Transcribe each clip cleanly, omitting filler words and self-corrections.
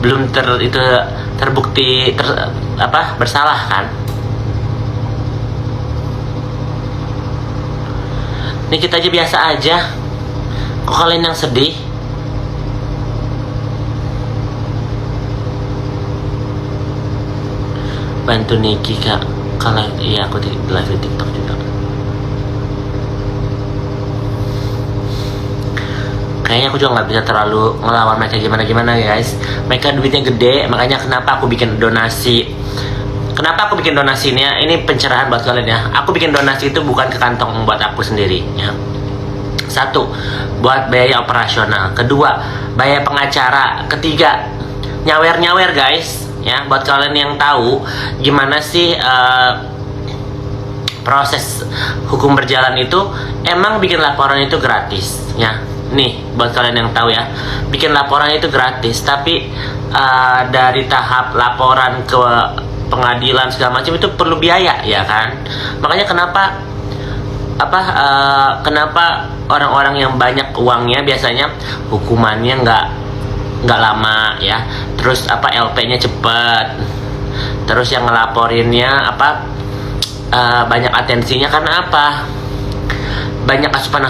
belum terbukti bersalah kan. Ini kita aja biasa aja, kok kalian yang sedih? Bantu Niki kak, kalau iya aku di live di TikTok juga. Kayaknya aku juga nggak bisa terlalu ngelawan mereka gimana guys. Mereka duitnya gede, makanya kenapa aku bikin donasi. Kenapa aku bikin donasi ini ya? Ini pencerahan buat kalian ya. Aku bikin donasi itu bukan ke kantong buat aku sendiri ya. Satu, buat biaya operasional. Kedua, biaya pengacara. Ketiga, nyawer guys ya. Buat kalian yang tahu gimana sih proses hukum berjalan itu, emang bikin laporan itu gratis ya. Nih buat kalian yang tahu ya, bikin laporan itu gratis, tapi dari tahap laporan ke pengadilan segala macam itu perlu biaya ya kan. Makanya kenapa kenapa orang-orang yang banyak uangnya biasanya hukumannya nggak lama ya, terus LP-nya cepet, terus yang ngelaporinnya banyak atensinya karena banyak asupan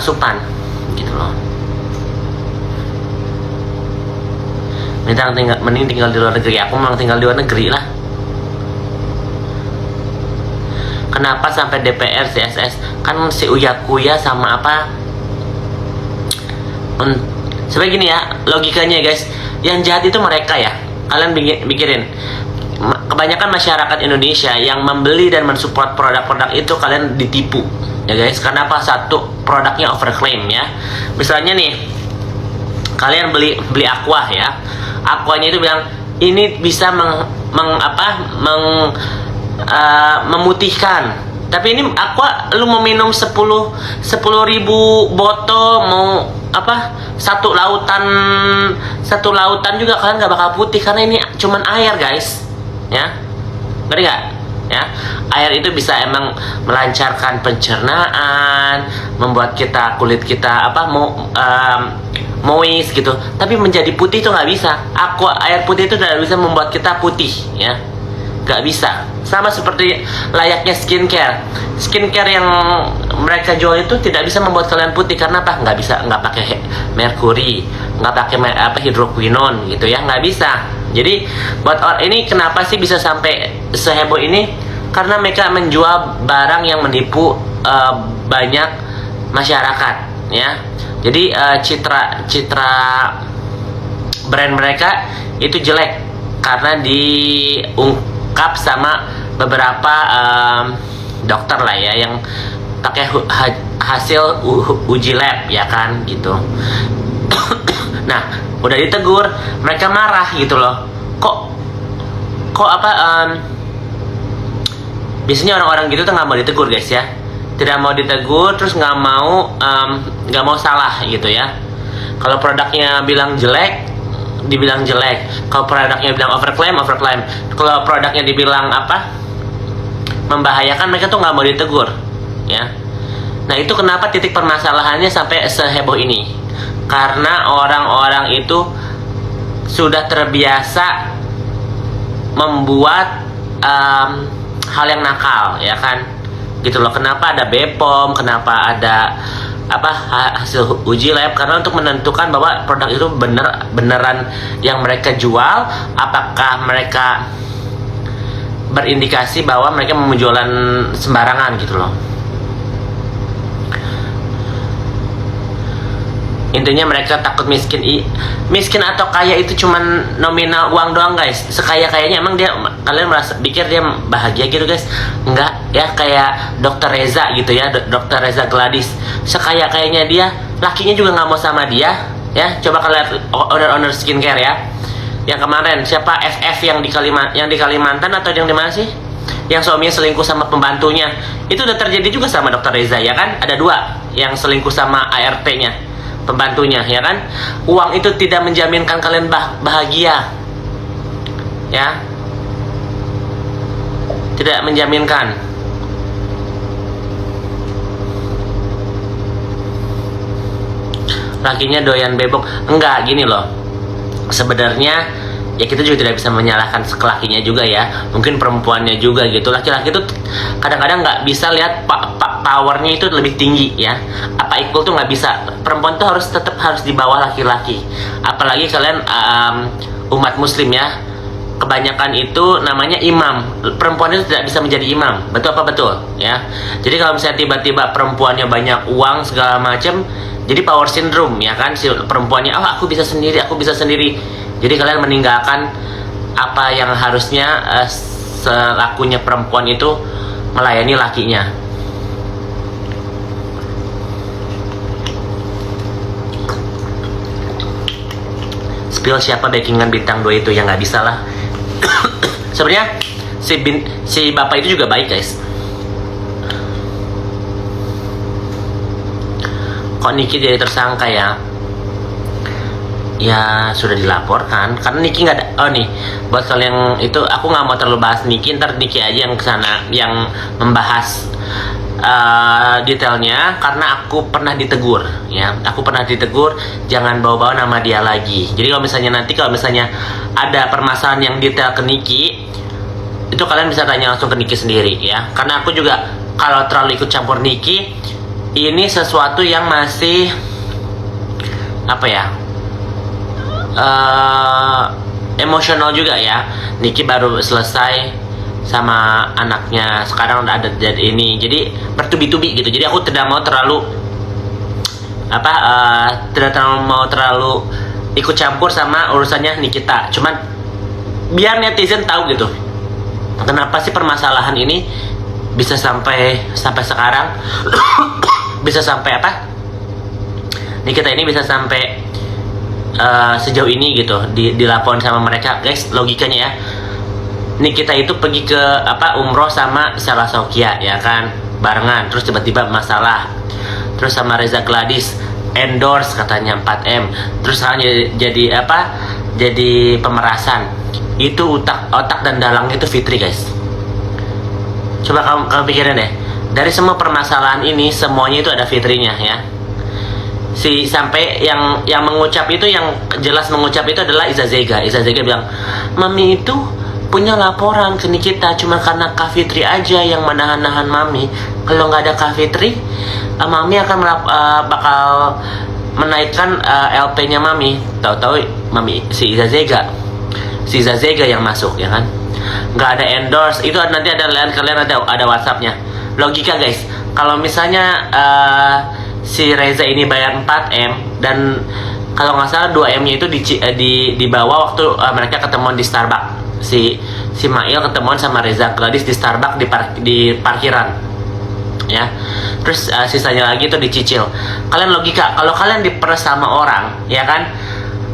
gitu loh. Mending tinggal di luar negeri. Aku memang tinggal di luar negeri lah. Kenapa sampai DPR CSS kan si Uya Kuya sama seperti gini ya logikanya guys. Yang jahat itu mereka ya. Kalian pikirin, kebanyakan masyarakat Indonesia yang membeli dan mensupport produk-produk itu kalian ditipu ya guys. Kenapa? Satu, produknya overclaim ya. Misalnya nih, kalian beli Aqua ya. Aquanya itu bilang ini bisa memutihkan. Tapi ini Aqua lu mau minum 10.000 botol, mau satu lautan juga kalian nggak bakal putih karena ini cuman air guys ya. Ngerti nggak ya? Air itu bisa emang melancarkan pencernaan, membuat kulit kita moist gitu, tapi menjadi putih itu nggak bisa. Air putih itu tidak bisa membuat kita putih ya, nggak bisa. Sama seperti layaknya skincare yang mereka jual itu tidak bisa membuat kalian putih karena nggak bisa, nggak pakai merkuri, nggak pakai hidroquinone gitu ya, nggak bisa. Jadi buat orang ini kenapa sih bisa sampai seheboh ini? Karena mereka menjual barang yang menipu banyak masyarakat ya. Jadi citra brand mereka itu jelek karena diungkap sama beberapa dokter lah ya yang pakai hasil uji lab ya kan gitu. Nah udah ditegur mereka marah gitu loh. Kok biasanya orang-orang gitu tuh nggak mau ditegur guys ya. Tidak mau ditegur, terus nggak mau salah gitu ya. Kalau produknya bilang jelek, dibilang jelek. Kalau produknya bilang overclaim. Kalau produknya dibilang membahayakan, mereka tuh nggak mau ditegur ya. Nah itu kenapa titik permasalahannya sampai seheboh ini, karena orang-orang itu sudah terbiasa membuat hal yang nakal ya kan gitu loh. Kenapa ada BPOM, kenapa ada hasil uji lab, karena untuk menentukan bahwa produk itu beneran yang mereka jual, apakah mereka berindikasi bahwa mereka menjualan sembarangan gitu loh. Intinya mereka takut miskin atau kaya itu cuman nominal uang doang guys. Sekaya-kayanya emang kalian pikir dia bahagia gitu guys? Enggak ya, kayak Dr. Reza gitu ya, Dr. Reza Gladys. Sekaya-kayanya dia, lakinya juga nggak mau sama dia ya. Coba kalian owner skincare ya. Yang kemarin siapa, FF yang di Kalimantan atau yang di mana sih? Yang suaminya selingkuh sama pembantunya. Itu udah terjadi juga sama Dr. Reza ya kan? Ada 2 yang selingkuh sama ART-nya, pembantunya ya kan. Uang itu tidak menjaminkan kalian bahagia ya, tidak menjaminkan. Lakinya doyan bebok, enggak, gini loh. Sebenarnya ya kita juga tidak bisa menyalahkan laki-lakinya juga ya, mungkin perempuannya juga gitu. Laki-laki itu kadang-kadang nggak bisa lihat powernya itu lebih tinggi ya, apa equal tuh nggak bisa. Perempuan tuh tetap harus di bawah laki-laki, apalagi kalian umat muslim ya, kebanyakan itu namanya imam. Perempuan itu tidak bisa menjadi imam, betul apa betul ya. Jadi kalau misalnya tiba-tiba perempuannya banyak uang segala macam, jadi power syndrome ya kan, si perempuannya aku bisa sendiri. Jadi kalian meninggalkan apa yang harusnya selakunya perempuan itu melayani lakinya. Spill siapa backingan bintang 2 itu, ya nggak bisa lah. Sebenarnya si bapak itu juga baik guys. Kok Niki jadi tersangka ya? Ya sudah dilaporkan karena Niki nggak ada. Oh nih, buat kalian itu aku nggak mau terlalu bahas Niki, ntar Niki aja yang kesana yang membahas detailnya, karena aku pernah ditegur ya, jangan bawa-bawa nama dia lagi. Jadi kalau misalnya ada permasalahan yang detail ke Niki, itu kalian bisa tanya langsung ke Niki sendiri ya, karena aku juga kalau terlalu ikut campur Niki, ini sesuatu yang masih apa ya, emosional juga ya. Niki baru selesai sama anaknya, sekarang udah ada jadi ini, jadi bertubi-tubi gitu. Jadi aku tidak mau terlalu ikut campur sama urusannya Nikita. Cuman biar netizen tahu gitu, kenapa sih permasalahan ini bisa sampai sekarang, bisa sampai Nikita ini bisa sampai sejauh ini gitu dilaporin sama mereka guys. Logikanya ya, Nikita itu pergi ke umroh sama Sarah Saukia ya kan, barengan, terus tiba-tiba masalah, terus sama Reza Gladys endorse katanya 4M, terus sekarang jadi pemerasan. Itu otak dan dalangnya itu Fitri guys. Coba kamu pikirin deh, dari semua permasalahan ini semuanya itu ada Fitrinya ya. Sampai yang mengucap itu, yang jelas mengucap itu adalah Iza Zega bilang, Mami itu punya laporan ke Nikita cuma karena Kak Fitri aja yang menahan-nahan Mami. Kalau nggak ada Kak Fitri, Mami akan bakal menaikkan LP-nya Mami. Tahu-tahu Mami si Iza Zega yang masuk ya kan. Nggak ada endorse, itu nanti kalian ada WhatsApp-nya. Logika guys, kalau misalnya si Reza ini bayar 4M, dan kalau nggak salah 2M-nya itu dibawa waktu mereka ketemuan di Starbucks. Si Mail ketemuan sama Reza Gladys di Starbucks di parkiran ya. Terus sisanya lagi itu dicicil. Kalian logika, kalau kalian diperes sama orang ya kan,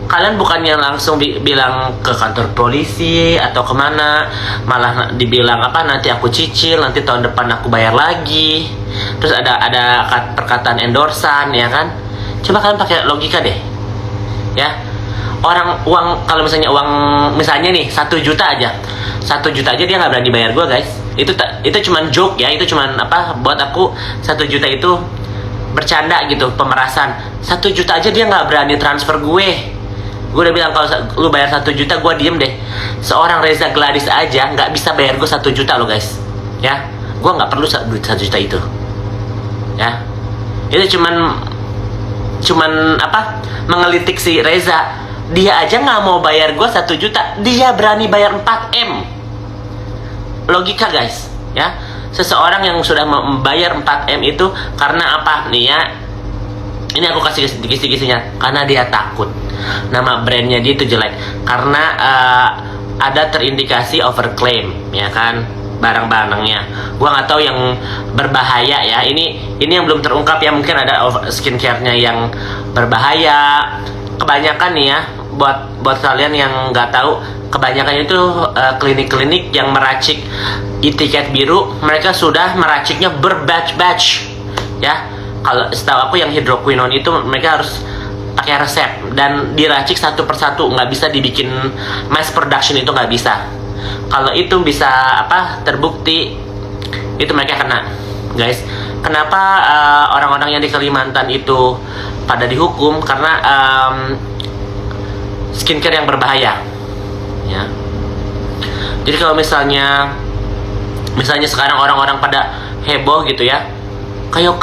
kalian bukannya langsung bilang ke kantor polisi atau kemana, malah dibilang nanti aku cicil, nanti tahun depan aku bayar lagi. Terus ada perkataan endorsan ya kan. Coba kalian pakai logika deh ya. Kalau misalnya uang misalnya nih 1 juta aja dia nggak berani bayar gue guys. Itu cuman joke ya, itu cuman buat aku 1 juta itu bercanda gitu, pemerasan. 1 juta aja dia nggak berani transfer gue udah bilang kalau lu bayar 1 juta gue diem deh. Seorang Reza Gladys aja nggak bisa bayar gue 1 juta lo guys ya. Gue nggak perlu duit 1 juta itu ya. Itu cuman mengelitik si Reza. Dia aja nggak mau bayar gue 1 juta, dia berani bayar 4M. Logika guys ya. Seseorang yang sudah membayar 4M itu karena apa nih ya, ini aku kasih kisi-kisinya, karena dia takut nama brandnya dia itu jelek, karena ada terindikasi overclaim ya kan barang-barangnya. Gua nggak tahu yang berbahaya ya, ini yang belum terungkap ya, mungkin ada skincare-nya yang berbahaya. Kebanyakan nih ya, buat kalian yang nggak tahu, kebanyakan itu klinik-klinik yang meracik etiket biru, mereka sudah meraciknya berbatch-batch ya. Kalau setahu aku yang hidroquinone itu mereka harus pakai resep dan diracik satu persatu, nggak bisa dibikin mass production, itu nggak bisa. Kalau itu bisa terbukti, itu mereka kena guys. Kenapa orang-orang yang di Kalimantan itu pada dihukum? Karena skincare yang berbahaya ya. Jadi kalau misalnya sekarang orang-orang pada heboh gitu ya, kayak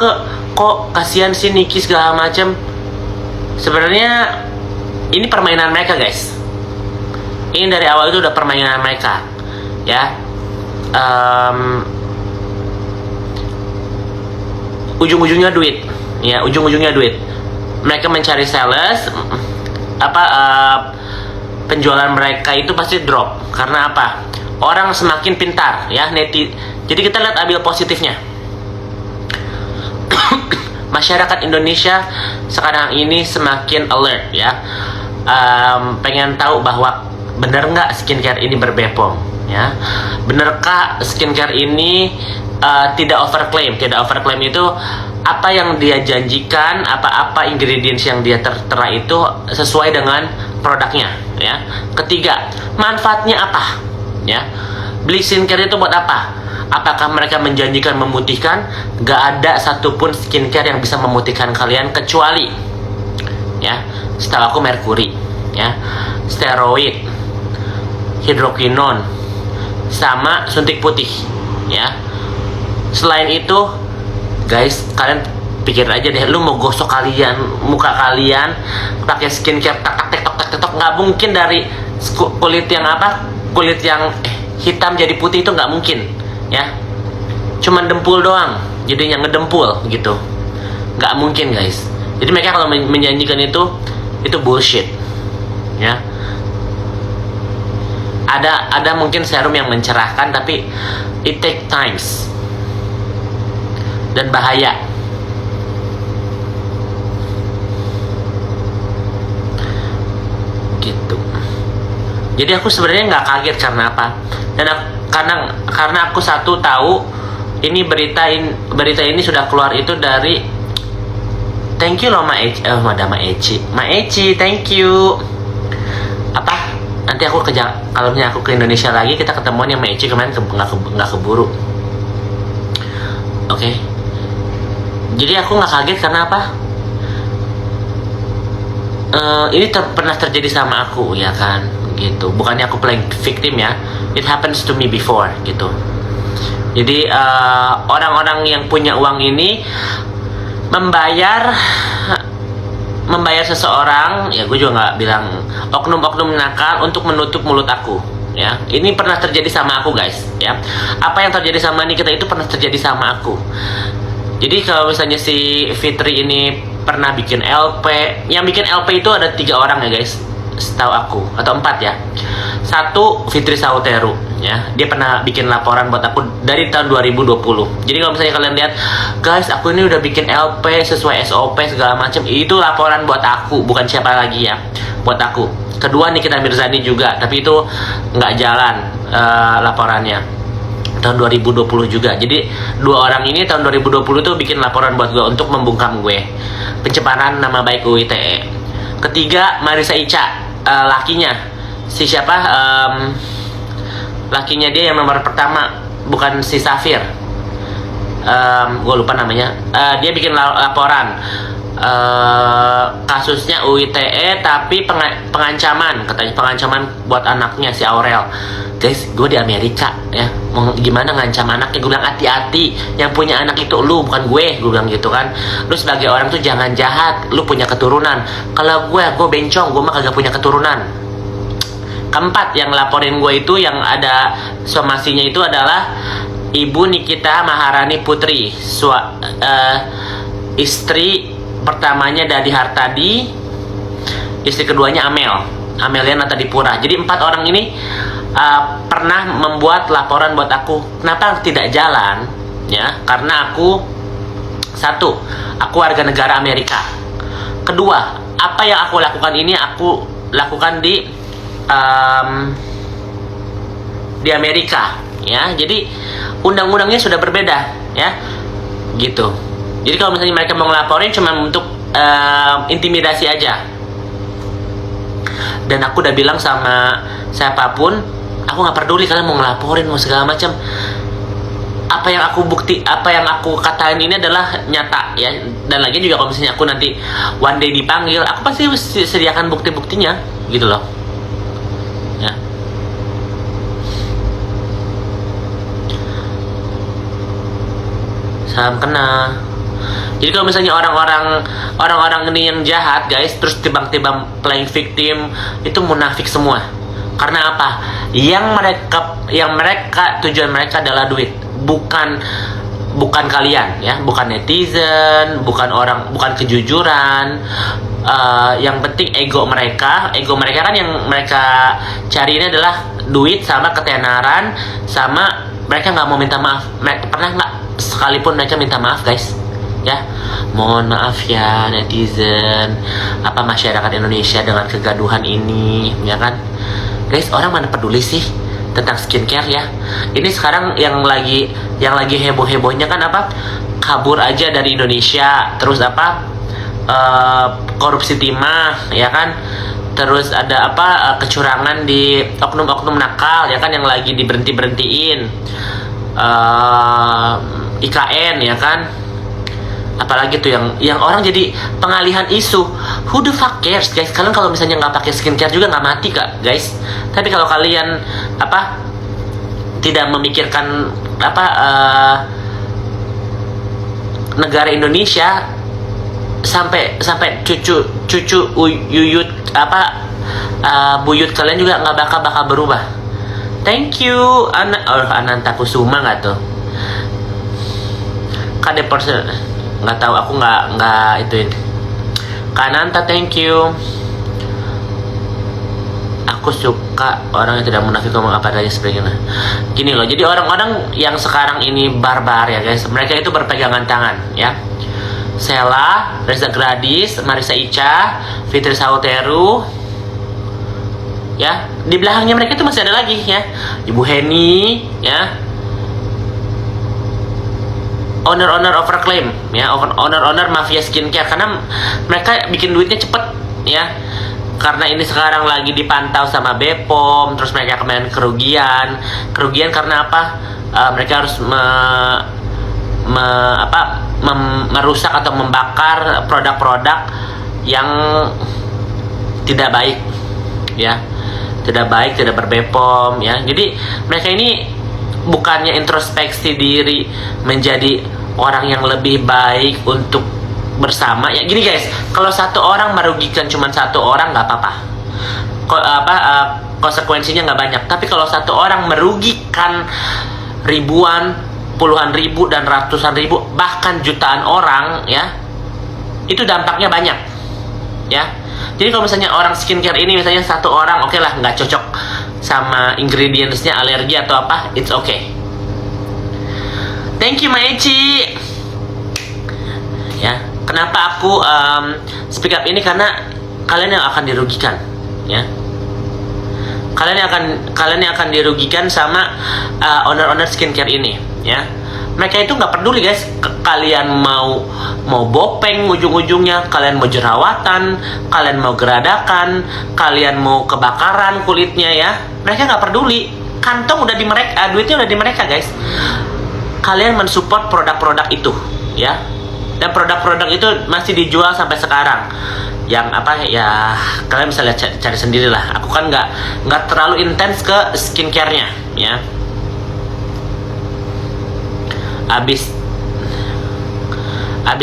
kok kasihan sih Nicky segala macam. Sebenarnya ini permainan mereka guys. Ini dari awal itu udah permainan mereka, ya. Ujung-ujungnya duit, ya. Ujung-ujungnya duit. Mereka mencari sales, penjualan mereka itu pasti drop. Karena apa? Orang semakin pintar, ya. Jadi kita lihat ambil positifnya. Masyarakat Indonesia sekarang ini semakin alert, ya. Pengen tahu bahwa benar nggak skincare ini berbepom, ya. Benarkah skincare ini tidak overclaim? Tidak overclaim itu apa yang dia janjikan, apa ingredients yang dia tertera itu sesuai dengan produknya, ya. Ketiga, manfaatnya apa, ya. Beli skincare itu buat apa? Apakah mereka menjanjikan memutihkan? Gak ada satupun skincare yang bisa memutihkan kalian kecuali, ya, setahu aku merkuri, ya, steroid, hidroquinon, sama suntik putih, ya. Selain itu, guys, kalian pikir aja deh, lu mau gosok muka kalian pakai skincare tak nggak mungkin dari kulit yang hitam jadi putih, itu nggak mungkin, ya. Cuman dempul doang jadinya ngedempul gitu, nggak mungkin guys. Jadi mereka kalau menjanjikan itu bullshit, ya. Ada mungkin serum yang mencerahkan, tapi it take times dan bahaya. Gitu. Jadi aku sebenarnya nggak kaget karena apa? Karena aku satu tahu ini berita ini sudah keluar itu dari, thank you loh Madam Eci, thank you. Apa? Nanti aku kalau misalnya aku ke Indonesia lagi, kita ketemuan yang Eci kemarin nggak keburu. Oke. Jadi aku nggak kaget karena apa? Ini pernah terjadi sama aku, ya kan, gitu. Bukannya aku playing victim, ya. It happens to me before, gitu. Jadi orang-orang yang punya uang ini membayar seseorang, ya gue juga nggak bilang oknum-oknum nakal untuk menutup mulut aku, ya. Ini pernah terjadi sama aku guys, ya. Apa yang terjadi sama Nikita itu pernah terjadi sama aku. Jadi kalau misalnya si Fitri ini pernah bikin LP, yang bikin LP itu ada 3 orang ya guys, setahu aku, atau 4 ya. Satu, Fitri Sauteru, ya. Dia pernah bikin laporan buat aku dari tahun 2020. Jadi kalau misalnya kalian lihat, guys, aku ini udah bikin LP sesuai SOP segala macam, itu laporan buat aku, bukan siapa lagi, ya, buat aku. Kedua, Nikita Mirzani juga, tapi itu nggak jalan laporannya. Tahun 2020 juga. Jadi 2 orang ini tahun 2020 tuh bikin laporan buat gue untuk membungkam gue pencemaran nama baik UITE. Ketiga, Marisa Ica, lakinya si siapa, lakinya dia yang nomor pertama, bukan si Safir, gue lupa namanya. Dia bikin laporan, kasusnya UITE tapi pengancaman, katanya pengancaman buat anaknya si Aurel. Guys, gue di Amerika, ya, gimana ngancam anaknya? Gue bilang hati-hati, yang punya anak itu lu, bukan gue bilang gitu kan. Lu sebagai orang tuh jangan jahat, lu punya keturunan. Kalau gue bencong, gue mah kagak punya keturunan. Keempat, yang laporin gue itu, yang ada somasinya itu adalah Ibu Nikita Maharani Putri, istri pertamanya Dadi Hartadi, istri keduanya Ameliana Tadipura. Jadi 4 orang ini pernah membuat laporan buat aku. Kenapa tidak jalan? Ya, karena aku, satu, aku warga negara Amerika. Kedua, apa yang aku lakukan ini aku lakukan di Amerika, ya. Jadi undang-undangnya sudah berbeda, ya, gitu. Jadi kalau misalnya mereka mau ngelaporin cuma untuk intimidasi aja. Dan aku udah bilang sama siapapun, aku nggak peduli kalian mau ngelaporin mau segala macam. Apa yang aku katain ini adalah nyata, ya. Dan lagi juga kalau misalnya aku nanti one day dipanggil, aku pasti sediakan bukti-buktinya, gitu loh, ya. salam kenal. Jadi kalau misalnya orang-orang ini yang jahat guys, terus tiba-tiba playing victim, itu munafik semua. Karena apa? Yang mereka tujuan mereka adalah duit, bukan kalian ya, bukan netizen, bukan kejujuran. Yang penting ego mereka kan yang mereka cari ini adalah duit sama ketenaran, sama mereka nggak mau minta maaf. Pernah nggak sekalipun mereka minta maaf guys? Ya, mohon maaf ya netizen, masyarakat Indonesia dengan kegaduhan ini, ya kan? Guys, orang mana peduli sih tentang skincare ya? Ini sekarang yang lagi heboh-hebohnya kan kabur aja dari Indonesia, terus korupsi timah, ya kan? Terus ada kecurangan di oknum-oknum nakal, ya kan, yang lagi diberhentiin IKN, ya kan? Apalagi tuh yang orang jadi pengalihan isu. Who the fuck cares guys? Kalian kalau misalnya nggak pakai skincare juga nggak mati kak guys. Tapi kalau kalian tidak memikirkan negara Indonesia, sampai cucu yuyut buyut kalian juga nggak bakal berubah. Thank you Ananta Kusuma nggak tuh? Kade person nggak tahu, aku nggak ituin. Kananta, thank you. Aku suka orang yang tidak munafik ngomong apa saja sebagainya. Gini loh, jadi orang-orang yang sekarang ini barbar ya guys, mereka itu berpegangan tangan ya. Sela, Reza Gradis, Marisa Ica, Fitri Sauteru, ya, di belakangnya mereka itu masih ada lagi ya, Ibu Heni ya, owner overclaim ya, owner mafia skincare, karena mereka bikin duitnya cepet ya. Karena ini sekarang lagi dipantau sama BPOM, terus mereka kemarin kerugian karena mereka harus merusak atau membakar produk-produk yang tidak baik ya, tidak ber-BPOM ya. Jadi mereka ini bukannya introspeksi diri menjadi orang yang lebih baik untuk bersama ya. Gini guys, kalau satu orang merugikan cuma satu orang nggak apa-apa, konsekuensinya nggak banyak. Tapi kalau satu orang merugikan ribuan, puluhan ribu dan ratusan ribu, bahkan jutaan orang ya, itu dampaknya banyak ya. Jadi kalau misalnya orang skincare ini misalnya satu orang oke lah nggak cocok sama ingredientsnya, alergi atau it's okay. Thank you Maici ya. Kenapa aku speak up ini? Karena kalian yang akan dirugikan ya. Kalian yang akan dirugikan sama owner skincare ini ya. Mereka itu nggak peduli guys, kalian mau bopeng ujung-ujungnya, kalian mau jerawatan, kalian mau geradakan, kalian mau kebakaran kulitnya ya, mereka nggak peduli. Kantong udah di mereka, duitnya udah di mereka guys. Kalian mensupport produk-produk itu ya, dan produk-produk itu masih dijual sampai sekarang. Yang ya kalian bisa lihat, cari sendiri lah. Aku kan nggak terlalu intens ke skincare-nya ya. Abis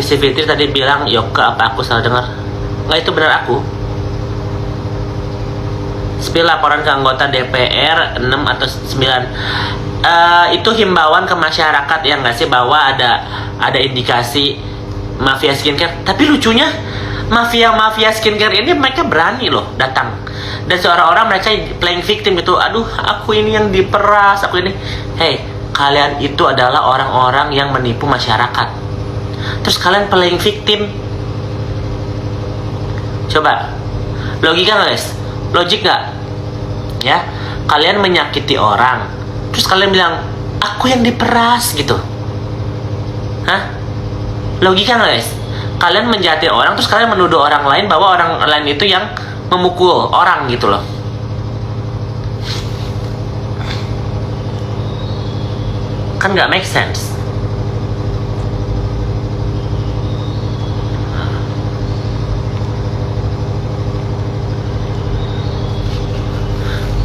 si Fitri tadi bilang Yoka, apa aku salah dengar? Nggak, itu benar aku. Spill laporan ke anggota DPR 6 atau 9. Itu himbauan ke masyarakat ya nggak sih, bahwa ada indikasi mafia skincare. Tapi lucunya mafia skincare ini mereka berani loh datang, dan seorang-orang mereka playing victim gitu. Aduh, aku ini yang diperas, aku ini. Hey, kalian itu adalah orang-orang yang menipu masyarakat, terus kalian playing victim. Coba logika nggak guys? Logik nggak ya? Kalian menyakiti orang, terus kalian bilang aku yang diperas gitu. Hah? Logika nggak guys? Kalian menjati orang, terus kalian menuduh orang lain bahwa orang lain itu yang memukul orang gitu loh. Kan nggak make sense.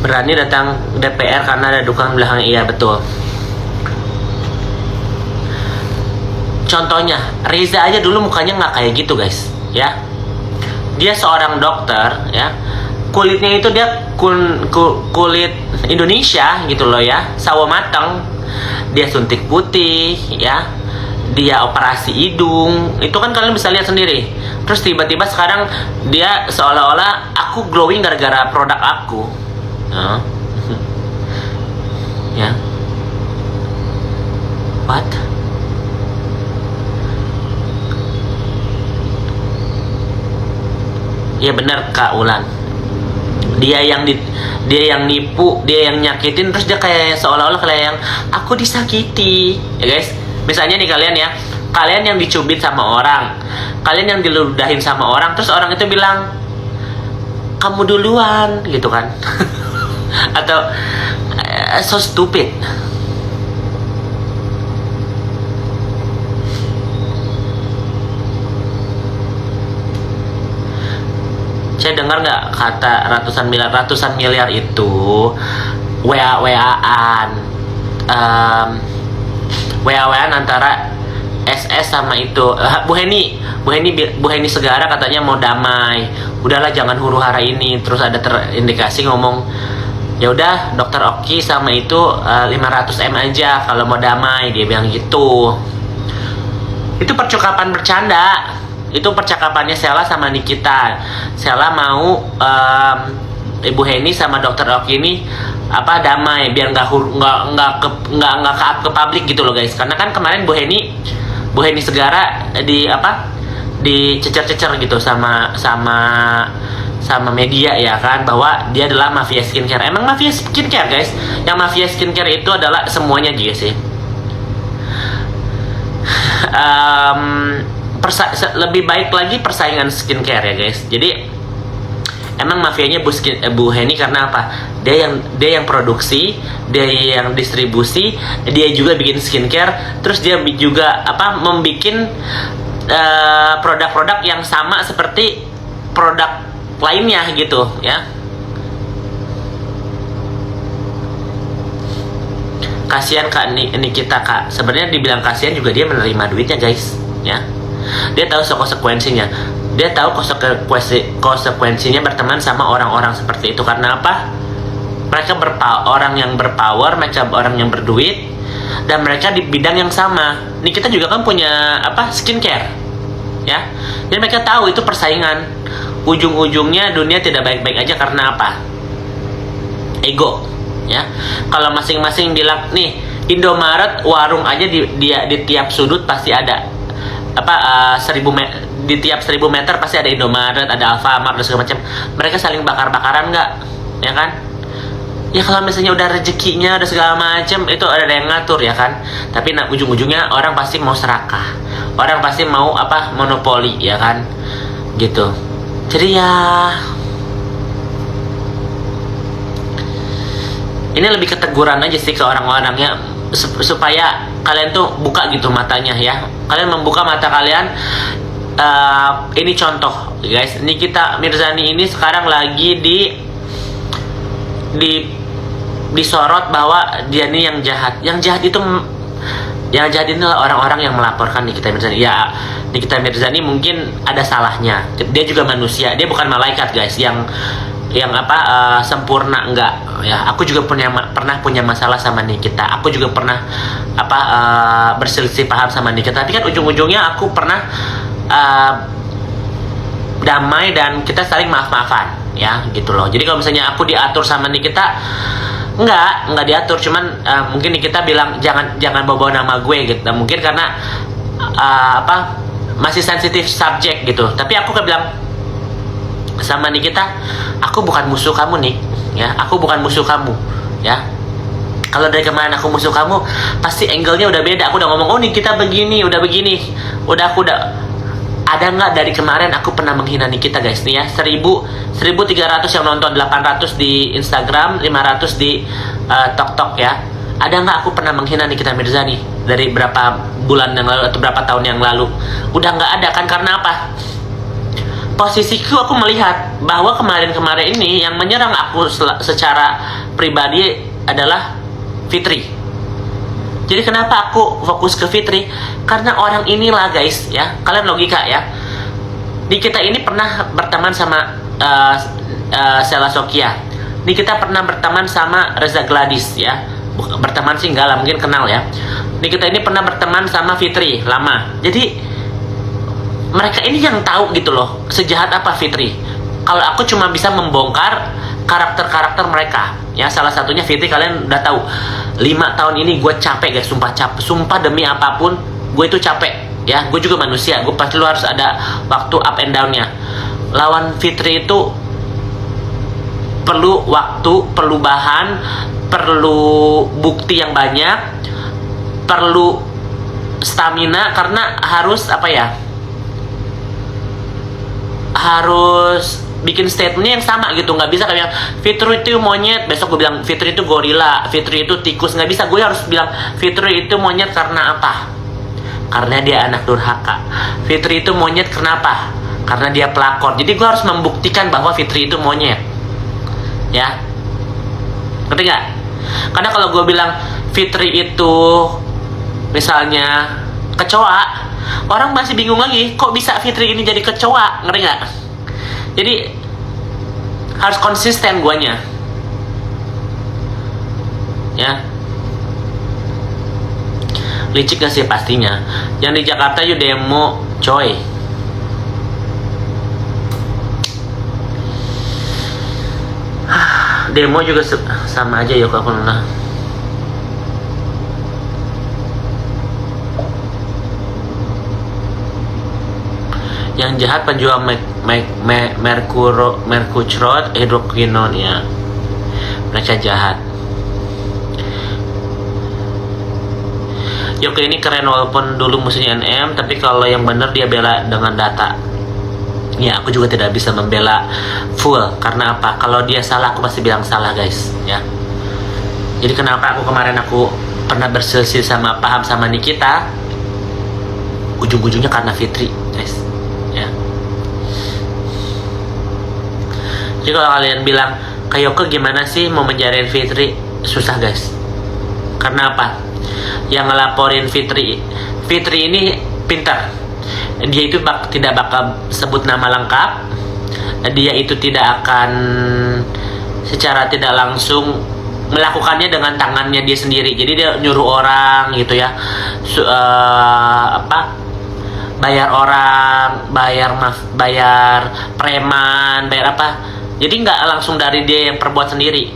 Berani datang DPR karena ada dukungan belakang. Iya betul. contohnya Reza aja dulu mukanya nggak kayak gitu guys, ya. Dia seorang dokter, ya. Kulitnya itu dia kulit Indonesia gitu loh ya, sawo mateng. Dia suntik putih, ya. Dia operasi hidung, itu kan kalian bisa lihat sendiri. Terus tiba-tiba sekarang dia seolah-olah aku glowing gara-gara produk aku. Ya. What? Ya benar Kak Ulan. Dia yang nipu, dia yang nyakitin, terus dia kayak seolah-olah kayak yang aku disakiti, ya guys. Misalnya nih kalian ya, kalian yang dicubit sama orang, kalian yang diludahin sama orang, terus orang itu bilang kamu duluan, gitu kan? Atau so stupid. Saya dengar nggak kata ratusan miliar itu WA-WAan antara SS sama itu Bu Heni Segara katanya mau damai, udahlah jangan huru hara ini. Terus ada terindikasi ngomong ya udah dokter Oki sama itu 500M aja kalau mau damai, dia bilang gitu. Itu percakapan bercanda. Itu percakapannya Sheila sama Nikita. Sheila mau Ibu Heni sama Dokter Oki ini damai biar nggak ke publik gitu loh guys. Karena kan kemarin Bu Heni Segara dicecer-cecer gitu sama media ya kan, bahwa dia adalah mafia skincare. Emang mafia skincare guys. Yang mafia skincare itu adalah semuanya juga sih. Lebih baik lagi persaingan skincare ya guys. Jadi emang mafianya Bu Heni karena apa? Dia yang produksi, dia yang distribusi, dia juga bikin skincare, terus dia juga membikin produk-produk yang sama seperti produk lainnya gitu ya. Kasihan Kak Nikita Kak. Sebenarnya dibilang kasihan juga dia menerima duitnya guys ya. Dia tahu konsekuensinya. Dia tahu konsekuensinya berteman sama orang-orang seperti itu. Karena apa? Mereka orang yang berpower, mereka orang yang berduit, dan mereka di bidang yang sama. Nih kita juga kan punya skincare, ya. Jadi mereka tahu itu persaingan. Ujung-ujungnya dunia tidak baik-baik aja karena apa? Ego, ya. Kalau masing-masing bilang nih Indomaret warung aja di tiap sudut pasti ada. Di tiap 1000 meter pasti ada Indomaret, ada Alfamart dan segala macam. Mereka saling bakar-bakaran nggak, ya kan? Ya kalau misalnya udah rezekinya udah segala macam itu ada yang ngatur ya kan. Tapi ujung-ujungnya orang pasti mau serakah, orang pasti mau monopoli ya kan, gitu. Jadi ya ini lebih keteguran aja sih ke orang-orangnya, supaya kalian tuh buka gitu matanya ya. Kalian membuka mata kalian. Ini contoh guys, Nikita Mirzani ini sekarang lagi disorot bahwa dia ini yang jahat. Yang jahat itu adalah orang-orang yang melaporkan Nikita Mirzani. Ya, Nikita Mirzani mungkin ada salahnya. Dia juga manusia. Dia bukan malaikat guys yang sempurna, enggak ya. Aku juga pernah punya masalah sama Nikita. Aku juga pernah berselisih paham sama Nikita. Tapi kan ujung-ujungnya aku pernah damai dan kita saling maaf-maafan ya, gitu loh. Jadi kalau misalnya aku diatur sama Nikita, enggak diatur, cuman mungkin Nikita bilang jangan bawa nama gue gitu. Mungkin karena masih sensitif subjek gitu. Tapi aku kan bilang sama Nikita, aku bukan musuh kamu nih ya, aku bukan musuh kamu ya. Kalau dari kemarin aku musuh kamu, pasti angle-nya udah beda. Aku udah ngomong, oh Nikita begini, udah ada nggak dari kemarin aku pernah menghina Nikita guys nih ya. 1300 yang nonton, 800 di Instagram, 500 di TokTok ya. Ada nggak aku pernah menghina Nikita Mirzani dari berapa bulan yang lalu atau berapa tahun yang lalu? Udah nggak ada kan. Karena apa? Posisiku, aku melihat bahwa kemarin-kemarin ini yang menyerang aku secara pribadi adalah Fitri. Jadi kenapa aku fokus ke Fitri? Karena orang inilah guys ya, kalian logika ya. Nikita ini pernah berteman sama Sela Sofia. Nikita pernah berteman sama Reza Gladys ya. Berteman sih enggak lah, mungkin kenal ya. Nikita ini pernah berteman sama Fitri lama. Jadi mereka ini yang tahu gitu loh, sejahat apa Fitri. Kalau aku cuma bisa membongkar karakter-karakter mereka ya, salah satunya Fitri. Kalian udah tahu 5 tahun ini gue capek guys, sumpah demi apapun gue itu capek ya. Gue juga manusia, gue pasti lu harus ada waktu up and down nya. Lawan Fitri itu perlu waktu, perlu bahan, perlu bukti yang banyak, perlu stamina, karena harus apa ya, harus bikin statementnya yang sama gitu. Nggak bisa kayak Fitri itu monyet, besok gue bilang Fitri itu gorila, Fitri itu tikus. Nggak bisa, gue harus bilang Fitri itu monyet karena apa? Karena dia anak durhaka. Fitri itu monyet kenapa? Karena dia pelakor. Jadi gue harus membuktikan bahwa Fitri itu monyet ya, ngerti nggak? Karena kalau gue bilang Fitri itu misalnya kecoa, orang masih bingung lagi, kok bisa Fitri ini jadi kecoa, ngerti nggak? Jadi harus konsisten guanya ya. Licik gak sih? Pastinya. Yang di Jakarta yuk demo coy. Demo juga sama aja ya kalau nah. Yang jahat penjual mercutrol hidroquinon ya, mereka jahat. Yoke ini keren walaupun dulu musuhnya NM, tapi kalau yang bener dia bela dengan data. Ya aku juga tidak bisa membela full, karena apa? Kalau dia salah aku pasti bilang salah guys ya. Jadi kenapa aku kemarin pernah berselisih sama paham sama Nikita, ujung-ujungnya karena Fitri guys ya. Jadi kalau kalian bilang kayak Yoke gimana sih mau menjarain Fitri, susah guys. Karena apa? Yang ngelaporin Fitri ini pintar. Dia itu tidak bakal sebut nama lengkap. Dia itu tidak akan secara tidak langsung melakukannya dengan tangannya dia sendiri. Jadi dia nyuruh orang gitu ya, bayar orang, bayar preman, bayar apa. Jadi nggak langsung dari dia yang perbuat sendiri.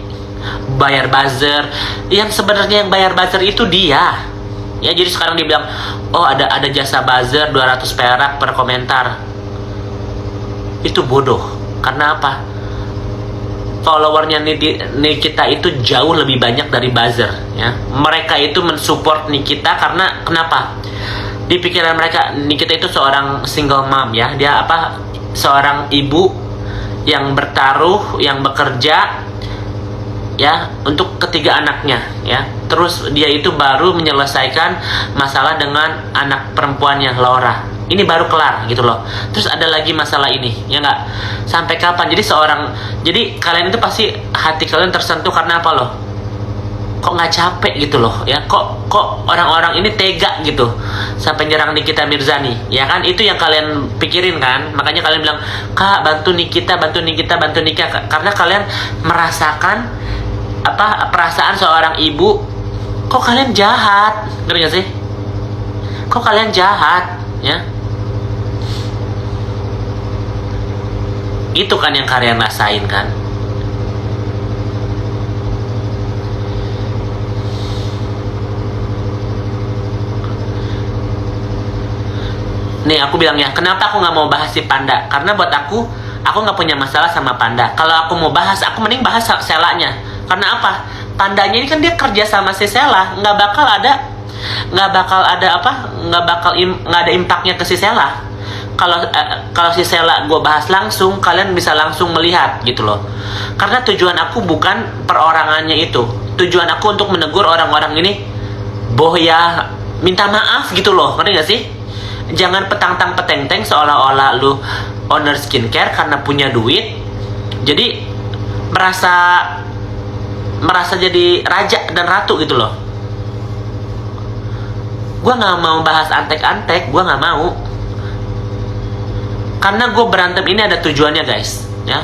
Bayar buzzer, yang sebenarnya yang bayar buzzer itu dia ya. Jadi sekarang dia bilang, oh ada jasa buzzer 200 perak per komentar. Itu bodoh. Karena apa? Followernya Nikita itu jauh lebih banyak dari buzzer ya. Mereka itu mensupport Nikita karena kenapa? Di pikiran mereka Nikita itu seorang single mom ya. Dia seorang ibu yang bertaruh, yang bekerja ya untuk ketiga anaknya ya. Terus dia itu baru menyelesaikan masalah dengan anak perempuannya Laura. Ini baru kelar gitu loh. Terus ada lagi masalah ini ya nggak? Sampai kapan? Jadi kalian itu pasti hati kalian tersentuh karena apa loh? Kok nggak capek gitu loh ya? Kok orang-orang ini tega gitu sampai nyerang Nikita Mirzani ya kan? Itu yang kalian pikirin kan? Makanya kalian bilang, Kak bantu Nikita, karena kalian merasakan perasaan seorang ibu. Kok kalian jahat, ngerti gak sih? Kok kalian jahat ya? Itu kan yang kalian rasain kan. Nih aku bilang ya, kenapa aku nggak mau bahas si Panda? Karena buat aku nggak punya masalah sama Panda. Kalau aku mau bahas, aku mending bahas Selanya. Karena apa? Pandanya ini kan dia kerja sama si Sela, nggak bakal ada impactnya ke si Sela. Kalau si Sela gue bahas langsung, kalian bisa langsung melihat gitu loh. Karena tujuan aku bukan perorangannya itu. Tujuan aku untuk menegur orang-orang ini, ya minta maaf gitu loh, ngerti gak sih? Jangan petang-tang peteng-teng seolah-olah lu owner skincare karena punya duit, jadi merasa jadi raja dan ratu gitu loh. Gue nggak mau bahas antek-antek, gue nggak mau. Karena gue berantem ini ada tujuannya guys, ya.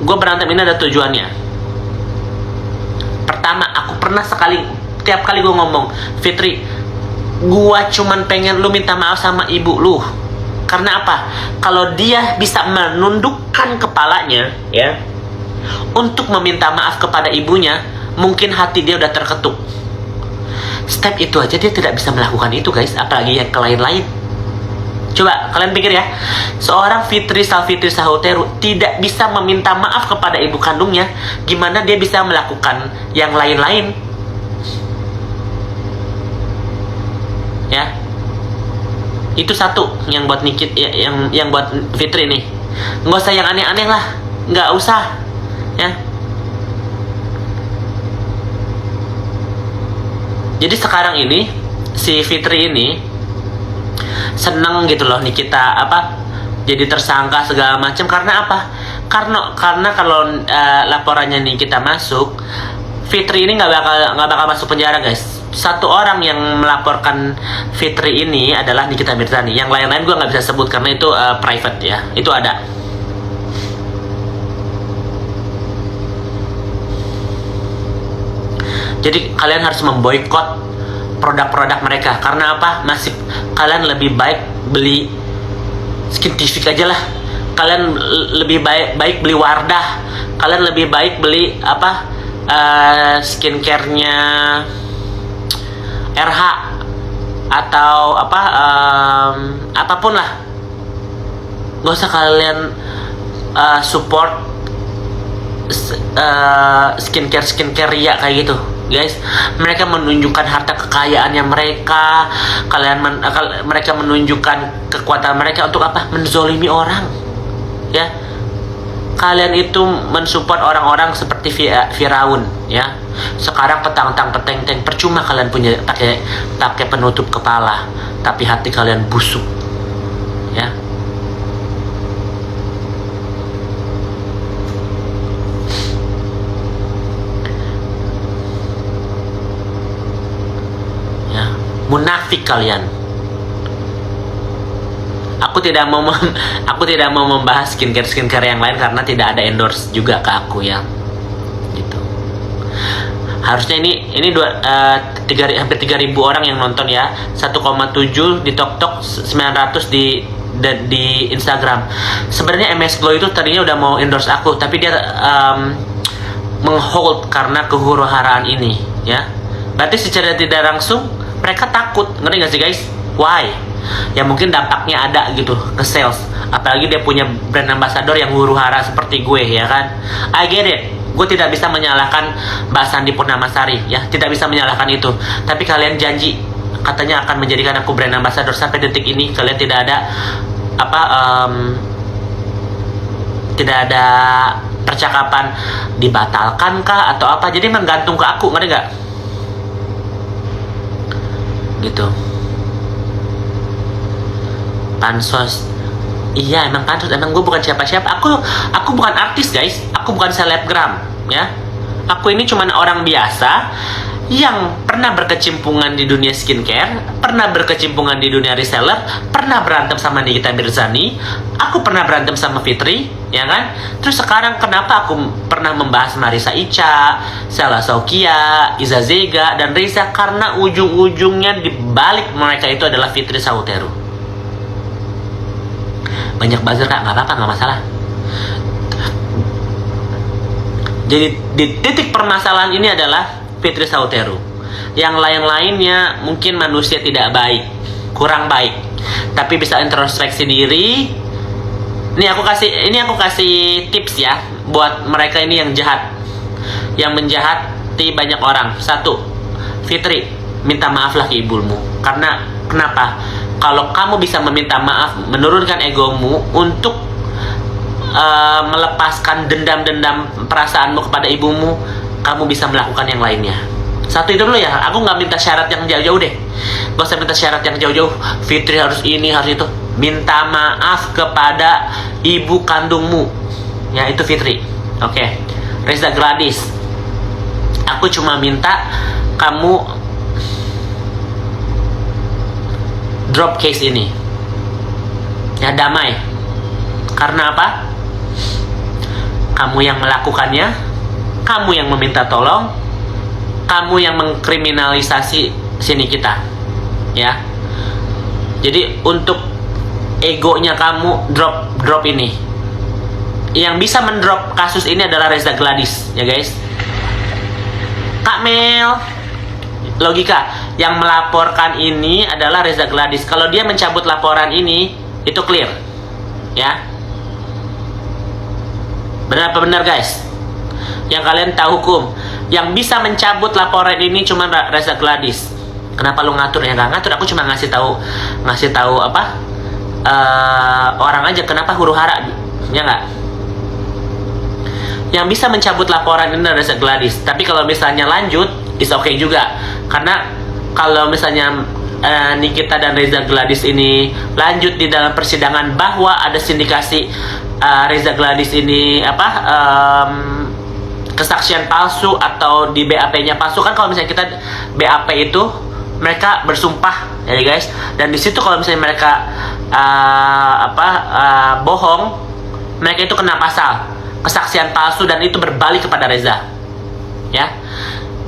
Gue berantem ini ada tujuannya. Pertama, aku pernah tiap kali gue ngomong, Fitri, gue cuman pengen lu minta maaf sama ibu lu. Karena apa? Kalau dia bisa menundukkan kepalanya, ya, untuk meminta maaf kepada ibunya, mungkin hati dia udah terketuk. Step itu aja dia tidak bisa melakukan itu guys, apalagi yang ke lain-lain. Coba kalian pikir ya, seorang Fitri Salfitri Sahuteru tidak bisa meminta maaf kepada ibu kandungnya, gimana dia bisa melakukan yang lain-lain? Ya, itu satu yang buat Nikit, yang buat Fitri nih. Nggak usah yang aneh-aneh lah, nggak usah, ya. Jadi sekarang ini si Fitri ini seneng gitu loh Nikita jadi tersangka segala macam. Karena apa? Karena kalau laporannya Nikita masuk, Fitri ini nggak bakal masuk penjara guys. Satu orang yang melaporkan Fitri ini adalah Nikita Mirzani. Yang lain-lain gue nggak bisa sebut karena itu private ya. Itu ada. Jadi kalian harus memboikot produk-produk mereka. Karena apa? Kalian lebih baik beli Skintific aja lah. Kalian lebih baik beli Wardah. Kalian lebih baik beli skincare-nya RH atau apapun lah. Gak usah kalian support skincare ria kayak gitu guys. Mereka menunjukkan harta kekayaannya mereka. Mereka menunjukkan kekuatan mereka untuk apa? Menzolimi orang, ya. Kalian itu mensupport orang-orang seperti Firaun, ya. Sekarang petang-peteng, percuma kalian punya pakai penutup kepala, tapi hati kalian busuk, ya. Munafik kalian. Aku tidak mau membahas skincare yang lain karena tidak ada endorse juga ke aku ya. Gitu. Harusnya ini hampir 3.000 orang yang nonton ya. 1,7 di TikTok, 900 di Instagram. Sebenarnya MS Glow itu tadinya udah mau endorse aku, tapi dia menghold karena kehuru-haraan ini, ya. Berarti secara tidak langsung mereka takut, ngerti gak sih guys? Why? Ya mungkin dampaknya ada gitu ke sales. Apalagi dia punya brand ambassador yang huru-hara seperti gue, ya kan? I get it. Gue tidak bisa menyalahkan Mbak Sandi Purnamasari, ya. Tidak bisa menyalahkan itu. Tapi kalian janji katanya akan menjadikan aku brand ambassador. Sampai detik ini kalian tidak ada tidak ada percakapan dibatalkan kah atau apa. Jadi menggantung ke aku, ngerti gak? Gitu. Pansos, iya emang pansos, emang gue bukan siapa-siapa. Aku bukan artis guys, aku bukan selebgram, ya. Aku ini cuma orang biasa yang pernah berkecimpungan di dunia skincare, pernah berkecimpungan di dunia reseller, pernah berantem sama Nikita Mirzani, aku pernah berantem sama Fitri, ya kan? Terus sekarang kenapa aku pernah membahas Marisa Ica, Sela Saukia, Iza Zega, dan Reza? Karena ujung-ujungnya di balik mereka itu adalah Fitri Sahuteru. Banyak buzzer kak, nggak apa-apa, nggak masalah. Jadi di titik permasalahan ini adalah Fitri Sahuteru. Yang lain-lainnya mungkin manusia tidak baik, kurang baik, tapi bisa introspeksi diri. Ini aku kasih tips ya buat mereka ini yang jahat, yang menjahati banyak orang. 1, Fitri, minta maaflah ke ibumu. Karena kenapa? Kalau kamu bisa meminta maaf, menurunkan egomu untuk melepaskan dendam-dendam perasaanmu kepada ibumu, kamu bisa melakukan yang lainnya. 1 itu dulu ya. Aku nggak minta syarat yang jauh-jauh deh. Gak usah minta syarat yang jauh-jauh. Fitri harus ini, harus itu. Minta maaf kepada ibu kandungmu. Ya, itu Fitri. Oke. Reza Gladys, aku cuma minta kamu drop case ini. Ya, damai. Karena apa? Kamu yang melakukannya, kamu yang meminta tolong, kamu yang mengkriminalisasi sini kita. Ya. Jadi untuk egonya kamu drop ini. Yang bisa mendrop kasus ini adalah Reza Gladys, ya guys. Kak Mel, logika yang melaporkan ini adalah Reza Gladys. Kalau dia mencabut laporan ini, itu clear, ya. Benar apa benar guys? Yang kalian tahu hukum, yang bisa mencabut laporan ini cuma Reza Gladys. Kenapa lu ngatur? Ya nggak ngatur, aku cuma ngasih tahu apa orang aja. Kenapa huru hara, ya nggak? Yang bisa mencabut laporan ini Reza Gladys. Tapi kalau misalnya lanjut, is okay juga. Karena kalau misalnya Nikita dan Reza Gladys ini lanjut di dalam persidangan bahwa ada sindikasi Reza Gladys ini kesaksian palsu atau di BAP-nya palsu. Kan kalau misalnya kita BAP itu mereka bersumpah, ya guys. Dan di situ kalau misalnya mereka bohong, mereka itu kena pasal kesaksian palsu dan itu berbalik kepada Reza. Ya.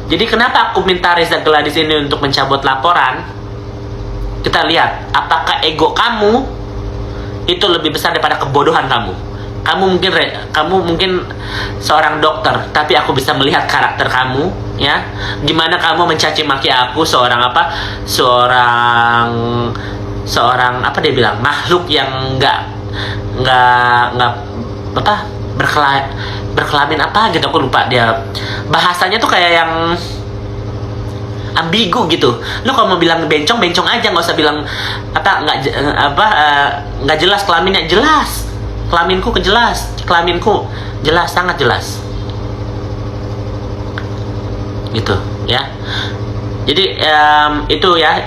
Jadi kenapa aku minta Reza Gladys ini untuk mencabut laporan? Kita lihat apakah ego kamu itu lebih besar daripada kebodohan kamu. Kamu mungkin seorang dokter, tapi aku bisa melihat karakter kamu, ya. Gimana kamu mencaci maki aku, seorang dia bilang makhluk yang nggak berkelamin apa gitu, aku lupa dia bahasanya tuh kayak yang ambigu gitu. Lu kalau mau bilang bencong aja, nggak usah bilang nggak jelas kelaminnya. Jelas kelaminku jelas, sangat jelas gitu, ya. Jadi itu ya,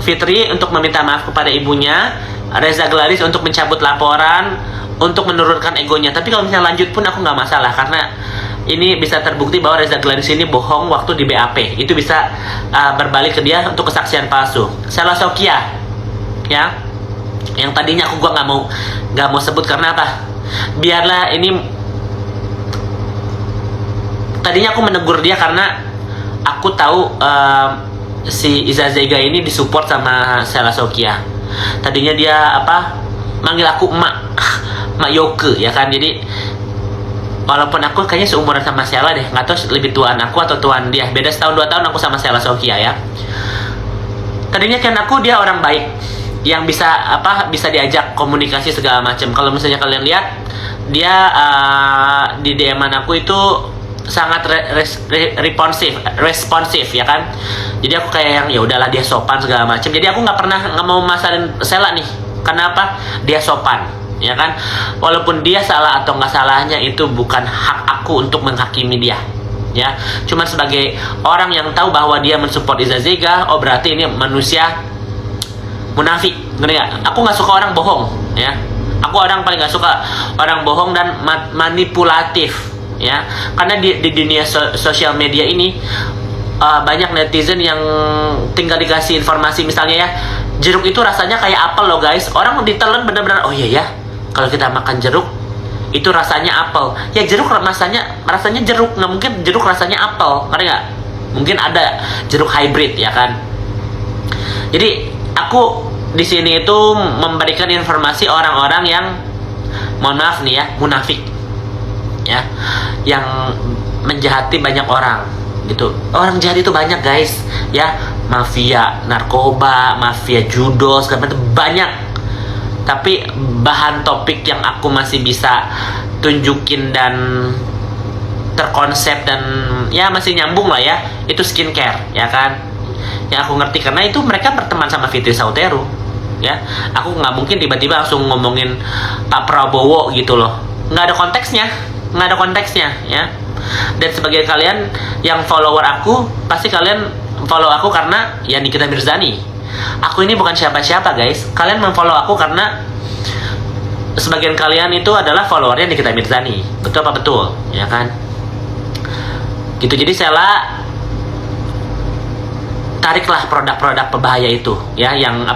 Fitri untuk meminta maaf kepada ibunya, Reza Gladys untuk mencabut laporan, untuk menurunkan egonya. Tapi kalau misalnya lanjut pun aku nggak masalah, karena ini bisa terbukti bahwa Reza Gladys ini bohong waktu di BAP. Itu bisa berbalik ke dia untuk kesaksian palsu. Sela Sokia, ya, yang tadinya aku nggak mau sebut karena apa? Biarlah ini. Tadinya aku menegur dia karena aku tahu si Iza Zega ini disupport sama Sela Sokia. Tadinya dia manggil aku Mak Yoke, ya kan. Jadi walaupun aku kayaknya seumuran sama Sela deh, nggak tahu lebih tuaan aku atau tuaan dia, beda setahun 2 tahun aku sama Sela Sokia, ya. Tadinya kan dia orang baik yang bisa diajak komunikasi segala macam. Kalau misalnya kalian lihat dia di DM aku itu sangat responsif, ya kan. Jadi aku kayak yang ya udahlah, dia sopan segala macam. Jadi aku nggak mau masalin Sela nih. Kenapa? Dia sopan, ya kan. Walaupun dia salah atau nggak salahnya itu bukan hak aku untuk menghakimi dia, ya. Cuma sebagai orang yang tahu bahwa dia mensupport Iza Zega, oh berarti ini manusia munafik, ngerti nggak? Aku nggak suka orang bohong, ya. Aku orang paling nggak suka orang bohong dan manipulatif, ya. Karena di dunia sosial media ini banyak netizen yang tinggal dikasih informasi, misalnya ya, jeruk itu rasanya kayak apel loh guys. Orang ditelan bener-bener, oh iya ya, kalau kita makan jeruk itu rasanya apel. Ya jeruk rasanya jeruk, nggak mungkin jeruk rasanya apel, ngerti nggak? Mungkin ada jeruk hybrid, ya kan. Jadi aku di sini itu memberikan informasi orang-orang yang, mohon maaf nih ya, munafik, ya, yang menjahati banyak orang gitu. Orang jahat itu banyak guys, ya. Mafia narkoba, mafia judo, segala macam banyak. Tapi bahan topik yang aku masih bisa tunjukin dan terkonsep dan ya masih nyambung lah ya, itu skincare, ya kan. Yang aku ngerti karena itu mereka berteman sama Fitri Sauteru, ya. Aku nggak mungkin tiba-tiba langsung ngomongin Pak Prabowo gitu loh, nggak ada konteksnya, ya. Dan sebagai kalian yang follower aku, pasti kalian follow aku karena ya Nikita Mirzani. Aku ini bukan siapa-siapa guys. Kalian memfollow aku karena sebagian kalian itu adalah followernya Nikita Mirzani. Betul apa betul? Ya kan? Gitu. Jadi Sela tariklah produk-produk berbahaya itu, ya, yang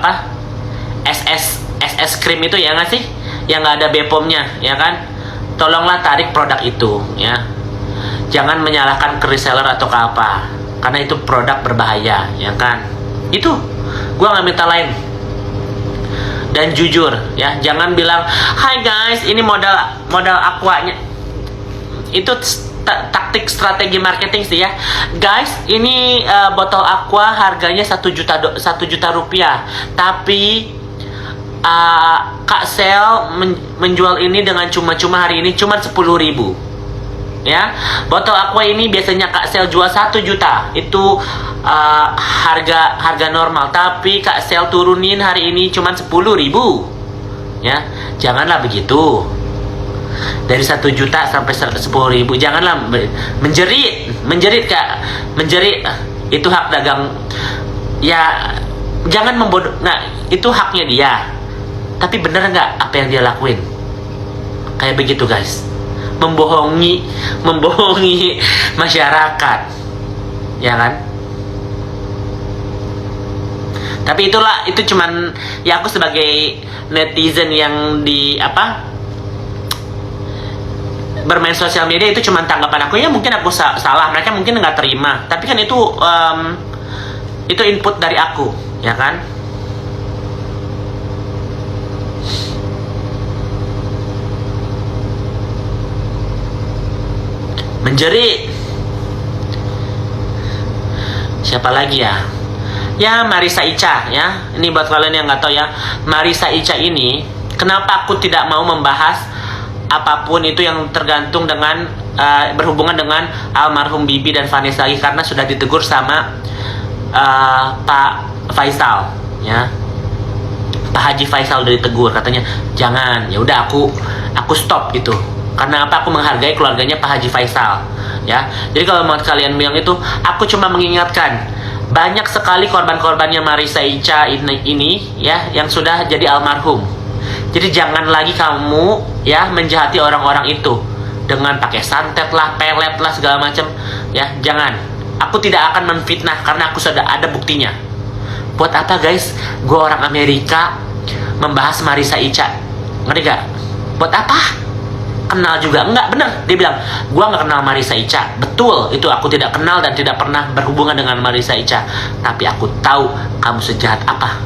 SS krim itu ya nggak sih, yang nggak ada Bepomnya ya kan. Tolonglah tarik produk itu ya, jangan menyalahkan ke reseller atau ke apa, karena itu produk berbahaya ya kan. Itu gua nggak minta lain. Dan jujur ya, jangan bilang hai guys ini modal aquanya. Itu taktik strategi marketing sih ya guys. Ini botol aqua harganya 1 juta rupiah, tapi Kak Sel menjual ini dengan cuma-cuma hari ini cuma 10.000 ya. Botol aqua ini biasanya Kak Sel jual 1 juta, itu harga normal, tapi Kak Sel turunin hari ini cuma 10.000 ya. Janganlah begitu, dari 1 juta sampai 10.000, janganlah menjerit Kak, menjerit. Itu hak dagang ya, jangan membodoh. Nah itu haknya dia, tapi bener nggak apa yang dia lakuin? Kayak begitu guys, membohongi masyarakat ya kan. Tapi itulah, itu cuman ya aku sebagai netizen yang bermain sosial media, itu cuman tanggapan aku ya. Mungkin aku salah, mereka mungkin nggak terima, tapi kan itu input dari aku ya kan. Menjerit. Siapa lagi ya? Ya Marisa Ica ya. Ini buat kalian yang nggak tahu ya, Marisa Ica ini, kenapa aku tidak mau membahas apapun itu yang tergantung dengan berhubungan dengan almarhum Bibi dan Vanessa lagi, karena sudah ditegur sama Pak Faisal ya. Pak Haji Faisal udah ditegur, katanya jangan. Ya udah aku stop gitu. Karena apa? Aku menghargai keluarganya Pak Haji Faisal ya. Jadi kalau mau kalian bilang itu, aku cuma mengingatkan banyak sekali korban-korbannya Marisa Ica ini ya, yang sudah jadi almarhum. Jadi jangan lagi kamu ya menjahati orang-orang itu dengan pakai santet lah, pelet lah, segala macam ya. Jangan. Aku tidak akan menfitnah karena aku sudah ada buktinya. Buat apa guys? Gue orang Amerika membahas Marisa Ica, ngerti gak? Buat apa? Kenal juga enggak, bener dia bilang gua nggak kenal Marisa Ica. Betul, itu aku tidak kenal dan tidak pernah berhubungan dengan Marisa Ica, tapi aku tahu kamu sejahat apa.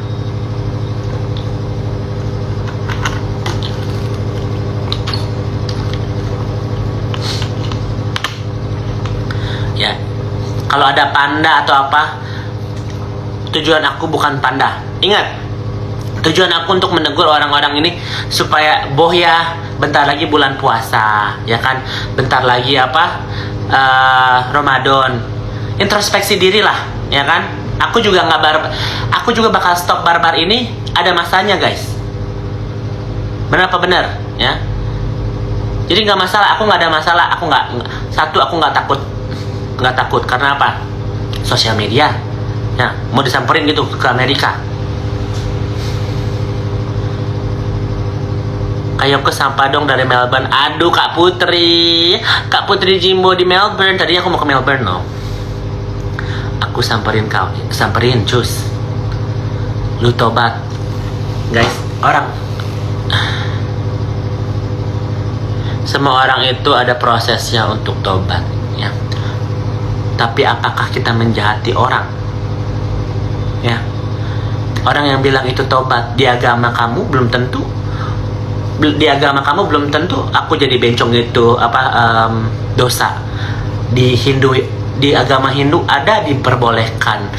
Ya, kalau ada panda atau apa, tujuan aku bukan panda. Ingat, tujuan aku untuk menegur orang-orang ini supaya boh ya, bentar lagi bulan puasa ya kan, bentar lagi Ramadan, introspeksi diri lah ya kan. Aku juga bakal stop barbar ini, ada masanya guys. Benar apa benar ya? Jadi nggak masalah, aku nggak ada masalah, aku nggak takut karena apa? Sosial media ya, mau disamperin gitu ke Amerika. Ayo ke sampah dong dari Melbourne. Aduh Kak Putri Jimbo di Melbourne. Tadi aku mau ke Melbourne loh. Aku samperin cus. Lu tobat guys. Semua orang itu ada prosesnya untuk tobat ya. Tapi apakah kita menjahati orang ya? Orang yang bilang itu tobat di agama kamu belum tentu. Di agama kamu belum tentu aku jadi bencong itu dosa. Di agama Hindu ada diperbolehkan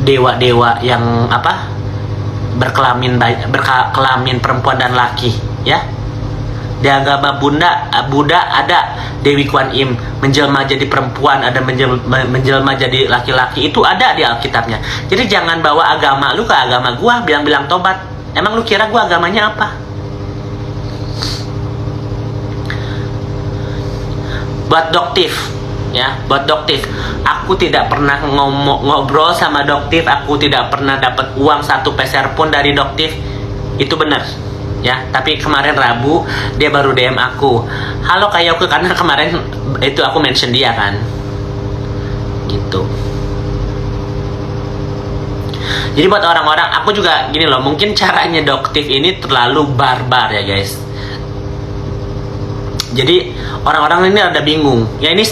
dewa-dewa yang berkelamin perempuan dan laki ya. Di agama Buddha ada Dewi Kuan Im menjelma jadi perempuan, ada menjelma jadi laki-laki, itu ada di Alkitabnya. Jadi jangan bawa agama lu ke agama gua bilang tobat. Emang lu kira gua agamanya apa? Buat Doktif ya, buat Doktif, aku tidak pernah ngobrol sama Doktif, aku tidak pernah dapat uang 1 peser pun dari Doktif, itu benar ya. Tapi kemarin Rabu dia baru DM aku, halo Kak Yoke, karena kemarin itu aku mention dia kan gitu. Jadi buat orang-orang, aku juga gini loh, mungkin caranya Doktif ini terlalu barbar ya guys. Jadi orang-orang ini ada bingung. Ya ini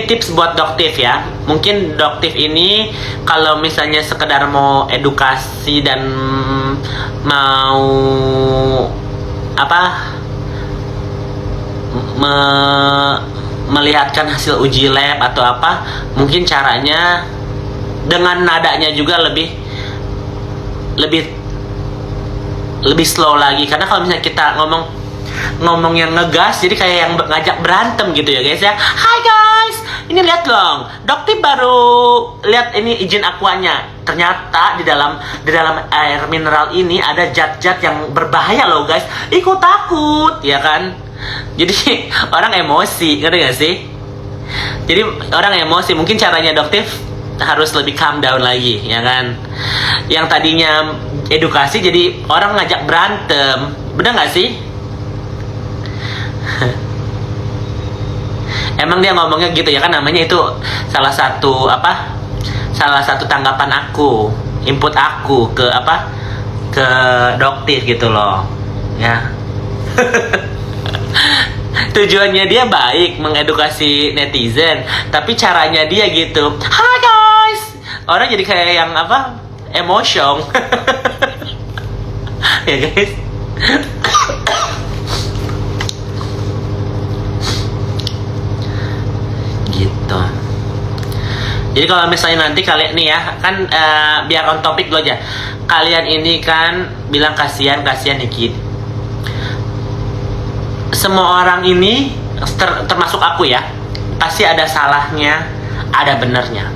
tips buat Doktif ya. Mungkin Doktif ini kalau misalnya sekedar mau edukasi dan mau apa melihatkan hasil uji lab atau apa, mungkin caranya dengan nadanya juga lebih slow lagi. Karena kalau misalnya kita ngomong yang ngegas, jadi kayak yang ngajak berantem gitu ya guys ya. Hai guys, ini lihat dong, Doktif baru lihat ini izin aquanya. Ternyata di dalam air mineral ini ada zat-zat yang berbahaya loh guys. Ikut takut ya kan. Jadi orang emosi, ngerti gak sih? Jadi orang emosi, mungkin caranya Doktif harus lebih calm down lagi ya kan. Yang tadinya edukasi jadi orang ngajak berantem, bener gak sih? Emang dia ngomongnya gitu ya kan, namanya itu salah satu tanggapan aku, input aku ke Doktif gitu loh ya. Tujuannya dia baik, mengedukasi netizen, tapi caranya dia gitu. Hai guys, orang jadi kayak yang emotion. Ya guys. Gitu. Jadi kalau misalnya nanti kalian nih ya kan, biar on topik dulu aja. Kalian ini kan bilang kasihan dikit. Semua orang ini termasuk aku ya, pasti ada salahnya, ada benernya.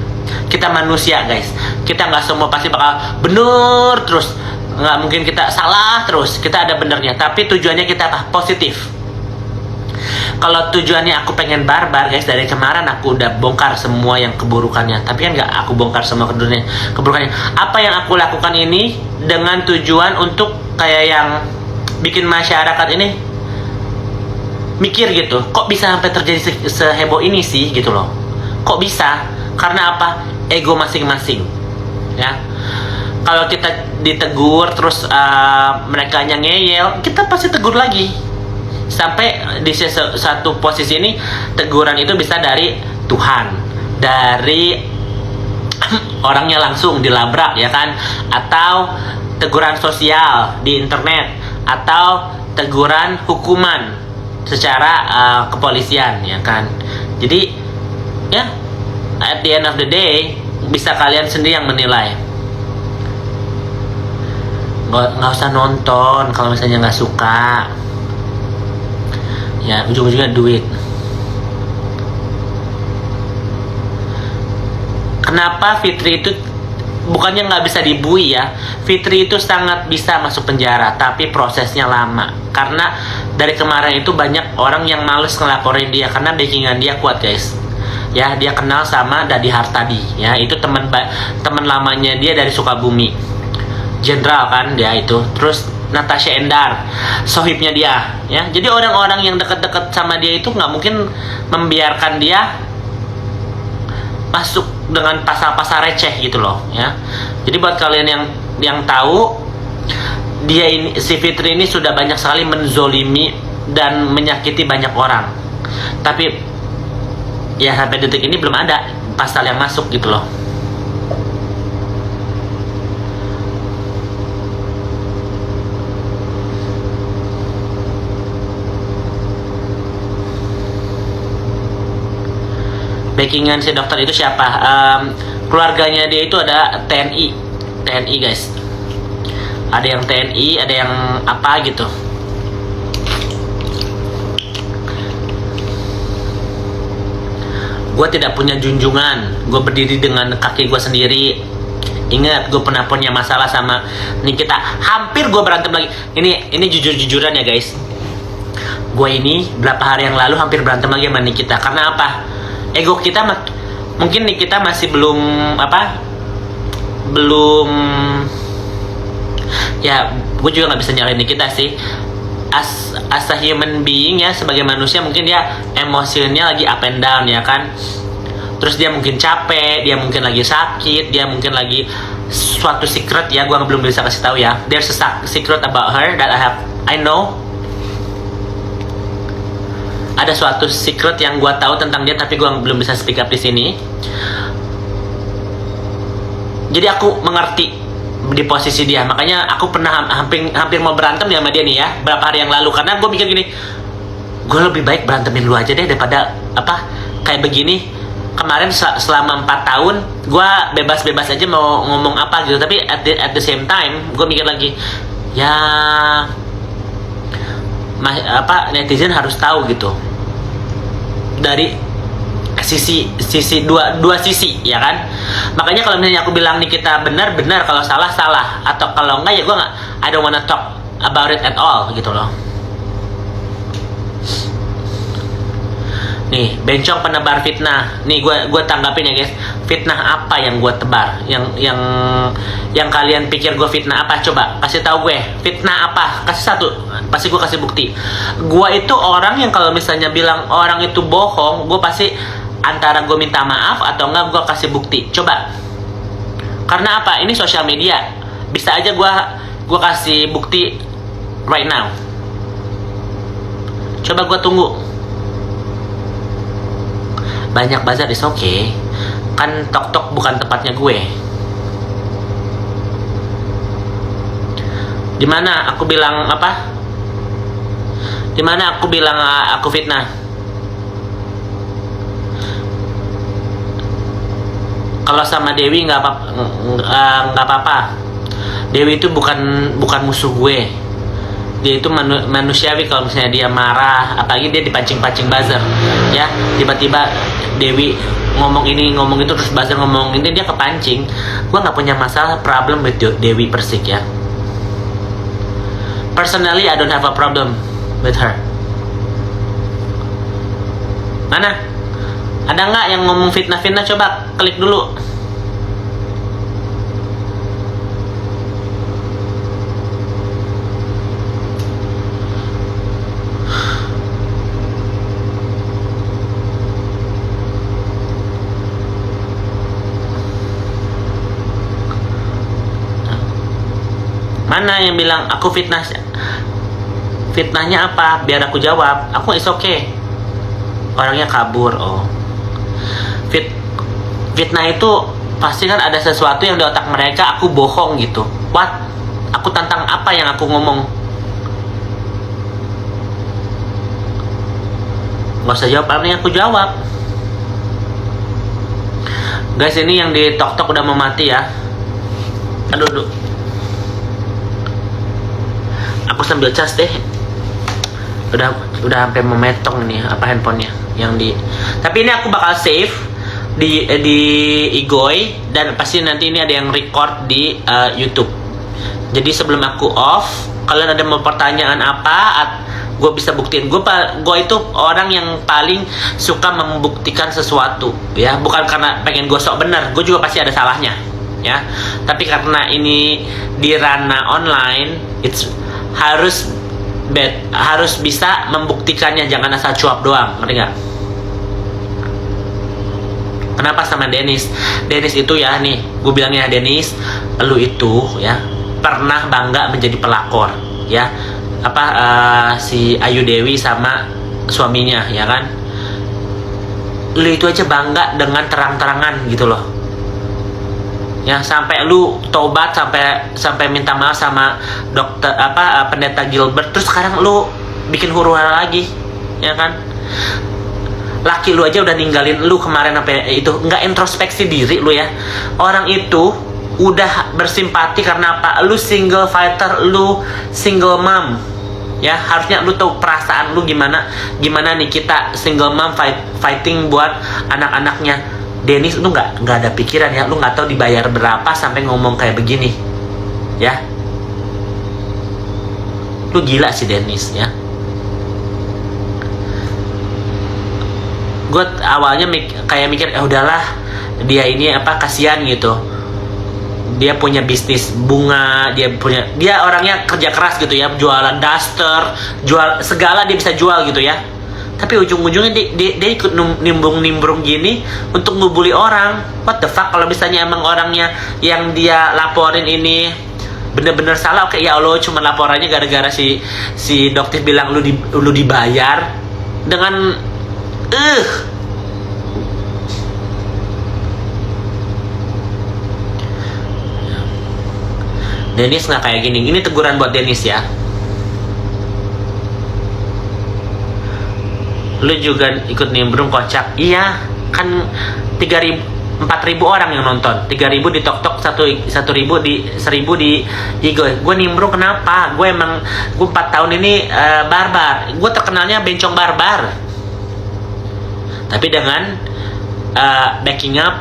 Kita manusia guys, kita nggak semua pasti bakal bener terus, nggak mungkin kita salah terus. Kita ada benernya, tapi tujuannya kita apa? Positif. Kalau tujuannya aku pengen barbar guys, dari kemarin aku udah bongkar semua yang keburukannya. Tapi kan nggak aku bongkar semua keburukannya. Apa yang aku lakukan ini dengan tujuan untuk kayak yang bikin masyarakat ini mikir gitu, kok bisa sampai terjadi seheboh ini sih gitu loh. Kok bisa? Karena apa? Ego masing-masing ya. Kalau kita ditegur terus mereka ngeyel, kita pasti tegur lagi. Sampai di satu posisi ini, teguran itu bisa dari Tuhan, dari orangnya langsung dilabrak ya kan, atau teguran sosial di internet, atau teguran hukuman secara kepolisian ya kan. Jadi ya at the end of the day bisa kalian sendiri yang menilai. Nggak usah nonton kalau misalnya nggak suka ya, ujung-ujungnya duit. Kenapa Fitri itu bukannya nggak bisa dibui ya, Fitri itu sangat bisa masuk penjara, tapi prosesnya lama. Karena dari kemarin itu banyak orang yang males ngelaporin dia karena backingan dia kuat guys. Ya, dia kenal sama Dadi Hartadi ya, itu teman lamanya dia dari Sukabumi, jenderal kan dia itu. Terus Natasha Endar, sohibnya dia ya. Jadi orang-orang yang deket-deket sama dia itu nggak mungkin membiarkan dia masuk dengan pasal-pasal receh gitu loh ya. Jadi buat kalian yang tahu, dia ini, si Fitri ini sudah banyak sekali menzolimi dan menyakiti banyak orang, tapi ya sampai detik ini belum ada pasal yang masuk gitu loh. Backingan si dokter itu siapa? Keluarganya dia itu ada TNI guys. Ada yang TNI, ada yang apa gitu. Gue tidak punya junjungan, gue berdiri dengan kaki gue sendiri. Ingat, gue pernah punya masalah sama Nikita, hampir gue berantem lagi. Ini jujur-jujuran ya guys. Gue ini berapa hari yang lalu hampir berantem lagi sama Nikita. Karena apa? Ego kita mungkin Nikita masih belum ya, gue juga nggak bisa nyalain Nikita sih. As a human being ya, sebagai manusia mungkin dia emosinya lagi up and down ya kan. Terus dia mungkin capek, dia mungkin lagi sakit, dia mungkin lagi suatu secret ya, gue belum bisa kasih tahu ya. There's a secret about her that I know. Ada suatu secret yang gue tahu tentang dia, tapi gue belum bisa speak up di sini. Jadi aku mengerti di posisi dia, makanya aku pernah hampir mau berantem sama dia nih ya, berapa hari yang lalu, karena gue mikir gini, gue lebih baik berantemin lu aja deh daripada kayak begini. Kemarin selama 4 tahun gue bebas-bebas aja mau ngomong apa gitu, tapi at the same time gue mikir lagi ya, netizen harus tahu gitu dari sisi dua sisi ya kan. Makanya kalau misalnya aku bilang nih kita benar, kalau salah, atau kalau enggak ya gue nggak, I don't wanna talk about it at all gitu loh. Nih, bencong penebar fitnah. Nih gue tanggapin ya guys. Fitnah apa yang gue tebar? Yang kalian pikir gue fitnah apa? Coba kasih tahu gue. Fitnah apa? Kasih satu. Pasti gue kasih bukti. Gue itu orang yang kalau misalnya bilang orang itu bohong, gue pasti antara gue minta maaf atau enggak gue kasih bukti. Coba. Karena apa? Ini sosial media. Bisa aja gue kasih bukti right now. Coba gue tunggu. Banyak buzzer is okay. Kan tok bukan tempatnya gue. Dimana aku bilang apa? Dimana aku bilang aku fitnah? Kalau sama Dewi nggak apa-apa. Dewi itu bukan musuh gue. Dia itu manusiawi kalau misalnya dia marah, apalagi dia dipancing-pancing buzzer ya, tiba-tiba Dewi ngomong ini ngomong itu terus buzzer ngomong ini, dia kepancing. Gue nggak punya masalah problem with Dewi Persik ya. Personally I don't have a problem with her. Mana? Ada nggak yang ngomong fitnah-fitnah? Coba klik dulu. Mana yang bilang aku fitnah? Fitnahnya apa? Biar aku jawab. Aku is okay. Orangnya kabur. Oh. Fitnah itu pasti kan ada sesuatu yang di otak mereka aku bohong gitu. What? Aku tentang apa yang aku ngomong? Gak usah jawab, apa yang aku jawab. Guys, ini yang di tok udah mau mati ya. Aduh. Aku sambil cas deh. Udah sampai memetong nih handphonenya yang di. Tapi ini aku bakal save di Igoy, dan pasti nanti ini ada yang record di YouTube. Jadi sebelum aku off, kalian ada mau pertanyaan apa, gue bisa buktiin. Gue itu orang yang paling suka membuktikan sesuatu ya, bukan karena pengen gue sok bener, gue juga pasti ada salahnya ya. Tapi karena ini di ranah online, harus bisa membuktikannya, jangan asal cuap doang, ngerti nggak? Kenapa sama Dennis itu ya, nih gue bilangnya Dennis, lu itu ya pernah bangga menjadi pelakor ya, si Ayu Dewi sama suaminya ya kan, lu itu aja bangga dengan terang-terangan gitu loh ya, sampai lu tobat, sampai minta maaf sama dokter pendeta Gilbert, terus sekarang lu bikin huru-hara lagi ya kan. Laki lu aja udah ninggalin lu kemarin, itu nggak introspeksi diri lu ya. Orang itu udah bersimpati karena apa? Lu single fighter, lu single mom ya, harusnya lu tahu perasaan lu gimana nih kita single mom fighting buat anak-anaknya. Dennis, lu nggak ada pikiran ya, lu nggak tahu dibayar berapa sampai ngomong kayak begini ya. Lu gila sih Dennis ya. Gue awalnya kayak mikir udahlah, dia ini kasihan gitu, dia punya bisnis bunga, dia orangnya kerja keras gitu ya, jualan daster, jual segala dia bisa jual gitu ya. Tapi ujung-ujungnya dia ikut nimbrung gini untuk ngebully orang. What the fuck, kalau misalnya emang orangnya yang dia laporin ini bener-bener salah, oke ya Allah, cuma laporannya gara-gara si dokter bilang lu dibayar dengan Dennis nggak kayak gini. Ini teguran buat Dennis ya. Lu juga ikut nimbrung, kocak. Iya, kan 4.000 orang yang nonton. 3.000 di TokTok, 1.000 di 1.000 di Igoy. Gue nimbrung kenapa? Gue 4 tahun ini barbar. Gue terkenalnya bencong barbar. Tapi dengan backing up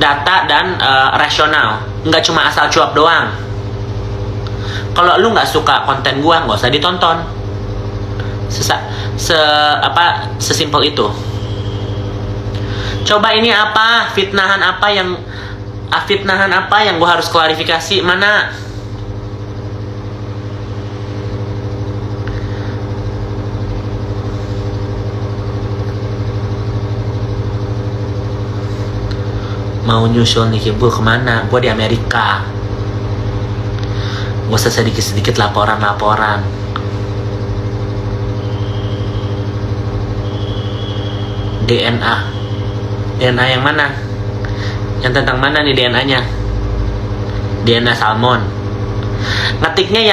data dan rasional. Nggak cuma asal cuap doang. Kalau lu nggak suka konten gue, nggak usah ditonton. Sesimpel itu. Coba ini apa? Fitnahan apa yang gue harus klarifikasi? Mana? Mau nyusul nih Kibul kemana? Gue di Amerika. Gue sedikit-sedikit laporan. DNA yang mana? Yang tentang mana nih DNA-nya? DNA salmon. Ngetiknya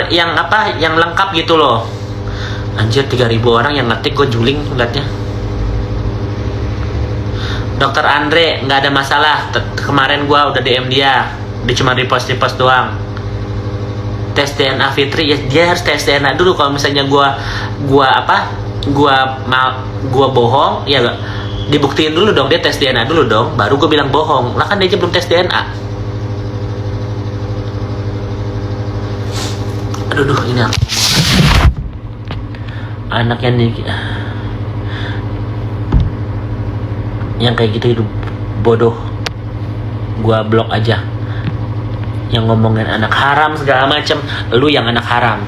yang apa? Yang lengkap gitu loh. Anjir, 3.000 orang yang ngetik, gue juling liatnya. Dokter Andre nggak ada masalah. Kemarin gue udah DM dia cuma repost doang. Tes DNA Fitri, ya dia harus tes DNA dulu. Kalau misalnya gue bohong, ya gak? Dibuktiin dulu dong, dia tes DNA dulu dong, baru gue bilang bohong. Lah kan dia aja belum tes DNA. Aduh, ini aku anaknya nih yang kayak gitu hidup bodoh, gue blok aja. Yang ngomongin anak haram segala macem, lu yang anak haram.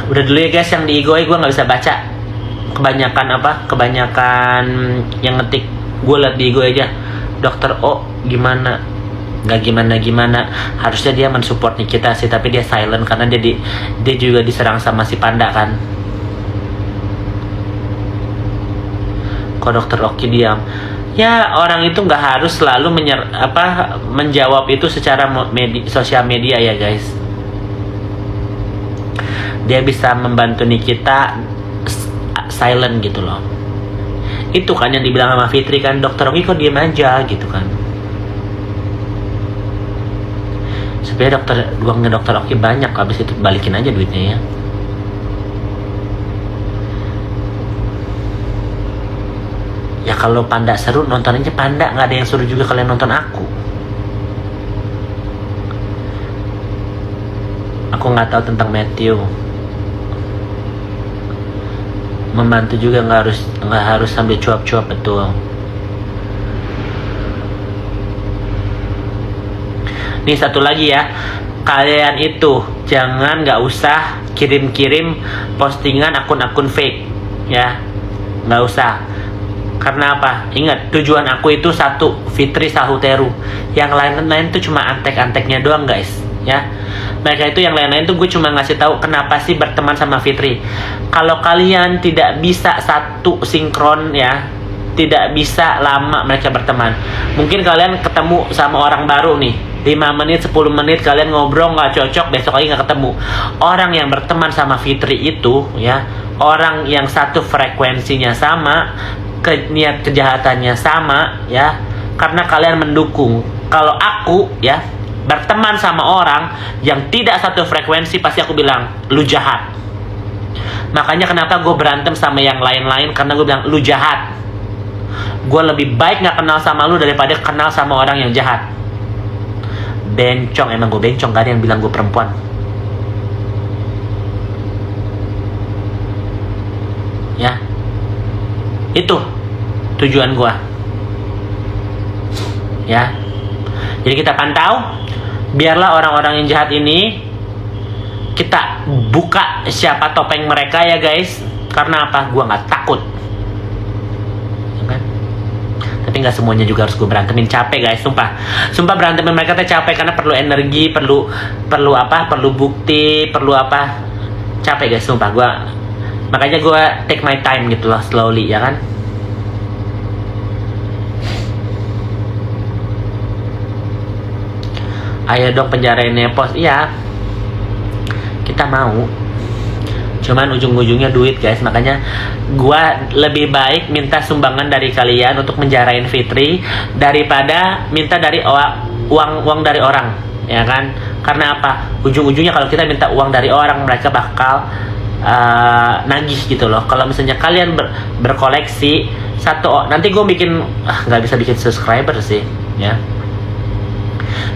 Udah dulu ya guys, yang di Igoy gue nggak bisa baca. Kebanyakan yang ngetik. Gue liat di Igoy aja. Dokter O gimana? Nggak gimana. Harusnya dia mensupport nih kita sih, tapi dia silent karena dia juga diserang sama si Panda kan. Kok Dokter Oki diam? Ya orang itu nggak harus selalu menjawab itu secara sosial media ya guys. Dia bisa membantu nih kita silent gitu loh. Itu kan yang dibilang sama Fitri kan, Dokter Oki kok diem aja gitu kan. Sebenarnya uangnya Dokter Oki banyak, habis itu balikin aja duitnya ya. Ya kalau Panda seru, nonton aja Panda, nggak ada yang suruh juga kalian nonton aku. Aku nggak tahu tentang Matthew. Membantu juga nggak harus sambil cuap-cuap, betul. Nih satu lagi ya, kalian itu jangan nggak usah kirim-kirim postingan akun-akun fake ya, nggak usah. Karena apa? Ingat, tujuan aku itu satu, Fitri Sahuteru. Yang lain-lain tuh cuma antek-anteknya doang guys ya. Mereka itu yang lain-lain tuh gue cuma ngasih tahu kenapa sih berteman sama Fitri. Kalau kalian tidak bisa satu sinkron ya, tidak bisa lama mereka berteman. Mungkin kalian ketemu sama orang baru nih, 5 menit, 10 menit kalian ngobrol nggak cocok, besok lagi nggak ketemu. Orang yang berteman sama Fitri itu ya, orang yang satu frekuensinya sama, niat kejahatannya sama ya, karena kalian mendukung. Kalau aku ya berteman sama orang yang tidak satu frekuensi, pasti aku bilang lu jahat. Makanya kenapa gue berantem sama yang lain-lain, karena gue bilang lu jahat. Gue lebih baik gak kenal sama lu daripada kenal sama orang yang jahat. bencong, emang gue bencong, gak ada yang bilang gue perempuan. Ya, itu tujuan gue. Ya, jadi kita pantau, biarlah orang-orang yang jahat ini kita buka siapa topeng mereka ya guys. Karena apa? Gue nggak takut, ya kan? Tapi nggak semuanya juga harus gue berantemin, capek guys, sumpah berantemin mereka tuh capek karena perlu energi, perlu bukti, perlu apa, capek guys, sumpah gue. Makanya gue take my time gitu loh, slowly, ya kan? Ayo dong penjarain Nepos. Iya, kita mau, cuman ujung-ujungnya duit guys. Makanya gue lebih baik minta sumbangan dari kalian untuk menjarain Fitri daripada minta dari uang dari orang, ya kan? Karena apa? Ujung-ujungnya kalau kita minta uang dari orang, mereka bakal nagih gitu loh. Kalau misalnya kalian berkoleksi nanti gue bikin nggak bisa bikin subscriber sih, ya.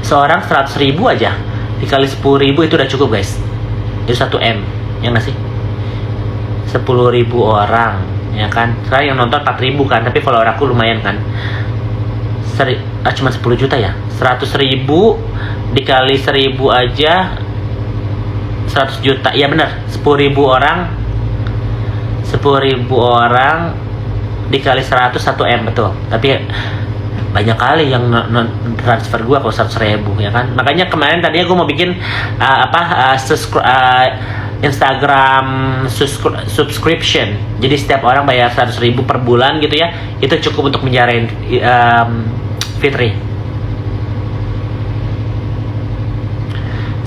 Seorang 100.000 aja dikali 10.000 itu udah cukup guys. Itu 1 M, ya nggak sih? 10.000 orang, ya kan? Sekarang yang nonton 4.000 kan, tapi follower aku lumayan kan. Cuma 10 juta ya. 100.000 dikali 1.000 aja 100 juta. Iya benar, 10.000 orang. 10.000 orang dikali 100 1 M, betul. Tapi banyak kali yang transfer gue kalau 100.000, ya kan? Makanya kemarin tadinya gue mau bikin Instagram subscription. Jadi setiap orang bayar 100.000 per bulan gitu ya. Itu cukup untuk menjarain Fitri.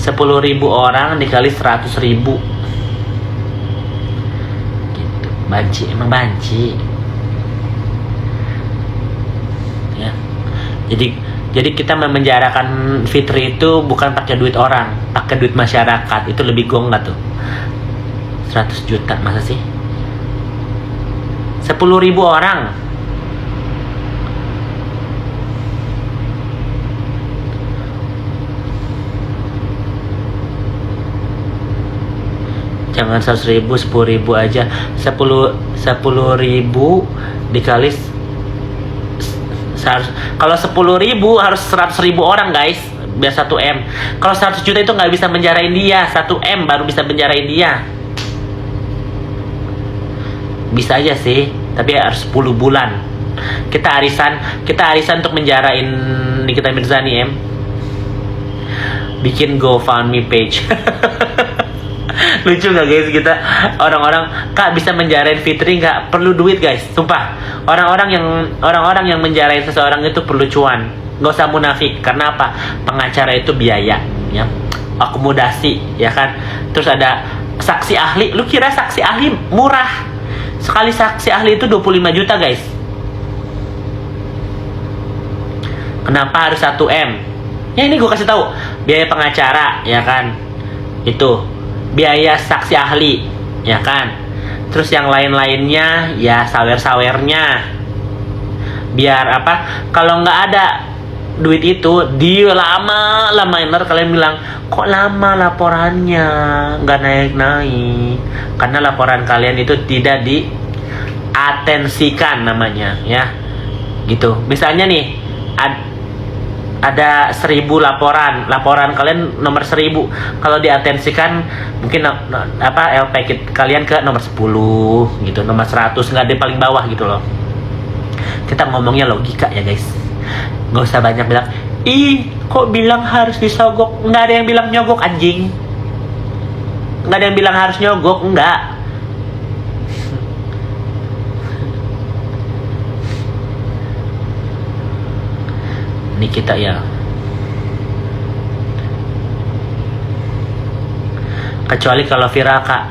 10.000 orang dikali 100.000 gitu. Banci, emang banci. Jadi kita memenjarakan Fitri itu bukan pakai duit orang, pakai duit masyarakat. Itu lebih gong nggak tuh? 100 juta masa sih? 10.000 orang. Jangan 100.000, 10.000 aja. 10.000 dikali, kalau 10.000 harus 100.000 orang guys, biar 1 M. Kalau 100 juta itu nggak bisa menjarain dia, 1 M baru bisa menjarain dia. Bisa aja sih, tapi harus 10 bulan. Kita arisan untuk menjarain Nikita Mirzani M. Bikin GoFundMe page. Lucu nggak guys, kita orang-orang kak bisa menjarain Fitri nggak perlu duit guys, sumpah. Orang-orang yang menjarain seseorang itu perlu cuan, nggak usah munafik. Karena apa? Pengacara itu biaya, ya, akomodasi, ya kan. Terus ada saksi ahli. Lu kira saksi ahli murah? Sekali saksi ahli itu 25 juta guys. Kenapa harus 1 M? Ya ini gue kasih tahu, biaya pengacara, ya kan, itu biaya saksi ahli, ya kan. Terus yang lain-lainnya ya sawer-sawernya. Biar apa? Kalau nggak ada duit itu, dia lama-lamain. Kalian bilang, kok lama laporannya, nggak naik-naik? Karena laporan kalian itu tidak diatensikan namanya, ya. Gitu. Misalnya nih, ada 1.000 laporan kalian nomor 1.000, kalau diatensikan mungkin LP kalian ke nomor 10 gitu, nomor 100, nggak di paling bawah gitu loh. Kita ngomongnya logika ya guys, nggak usah banyak bilang kok bilang harus disogok. Nggak ada yang bilang nyogok anjing, nggak ada yang bilang harus nyogok, enggak. Ini kita ya, kecuali kalau viral kak,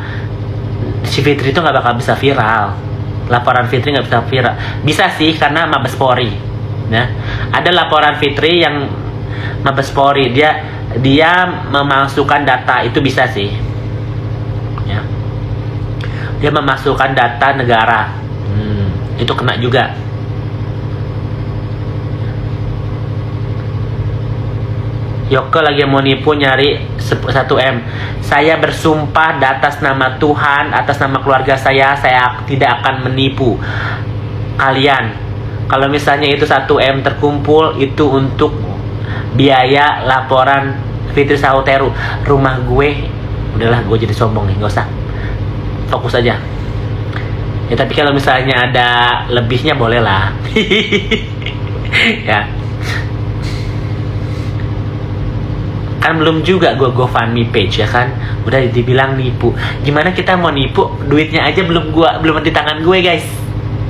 si Fitri itu nggak bakal bisa viral. Laporan Fitri nggak bisa viral. Bisa sih karena Mabes Polri, ya. Ada laporan Fitri yang Mabes Polri, dia memasukkan data, itu bisa sih, ya. Dia memasukkan data negara, itu kena juga. Yoko lagi mau nipu nyari 1M. Saya bersumpah di atas nama Tuhan, atas nama keluarga saya tidak akan menipu kalian. Kalau misalnya itu 1M terkumpul, itu untuk biaya laporan Fitri Sauteru. Rumah gue, udahlah gue jadi sombong nih, gak usah. Fokus aja. Ya tapi kalau misalnya ada lebihnya boleh lah. Ya. Kan belum juga gue GoFundMe page ya kan, udah dibilang nipu. Gimana kita mau nipu, duitnya aja belum di tangan gue guys.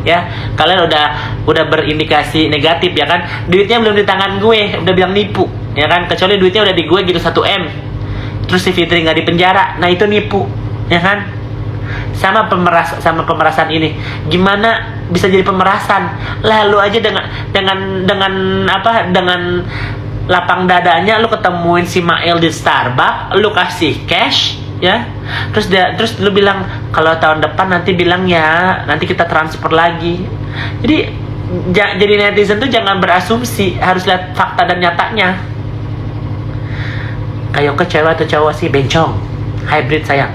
Ya, kalian udah berindikasi negatif ya kan, duitnya belum di tangan gue, udah bilang nipu ya kan, kecuali duitnya udah di gue gitu 1M. Terus si Fitri nggak di penjara, nah itu nipu ya kan. Sama pemerasan ini, gimana bisa jadi pemerasan? Lalu aja dengan lapang dadanya lu ketemuin si Mael di Starbucks, lu kasih cash ya, terus lu bilang kalau tahun depan nanti bilang ya nanti kita transfer lagi. Jadi netizen tuh jangan berasumsi, harus lihat fakta dan nyatanya. Kayak ke cewek atau cowok sih? Bencong, hybrid sayang.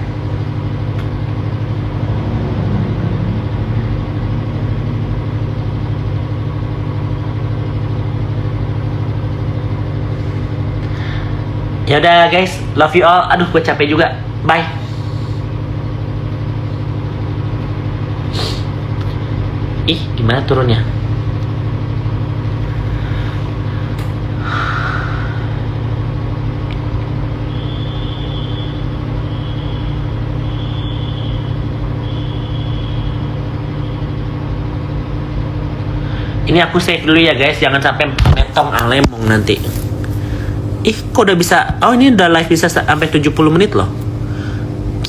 Ya udah guys, love you all. Aduh, gue capek juga. Bye. Ih, gimana turunnya? Ini aku save dulu ya guys, jangan sampai metong alemong nanti. Ih, kok udah bisa? Oh, ini udah live bisa sampai 70 menit loh.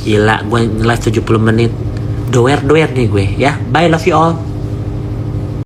Gila, gue live 70 menit. Doer nih gue ya. Bye, love you all.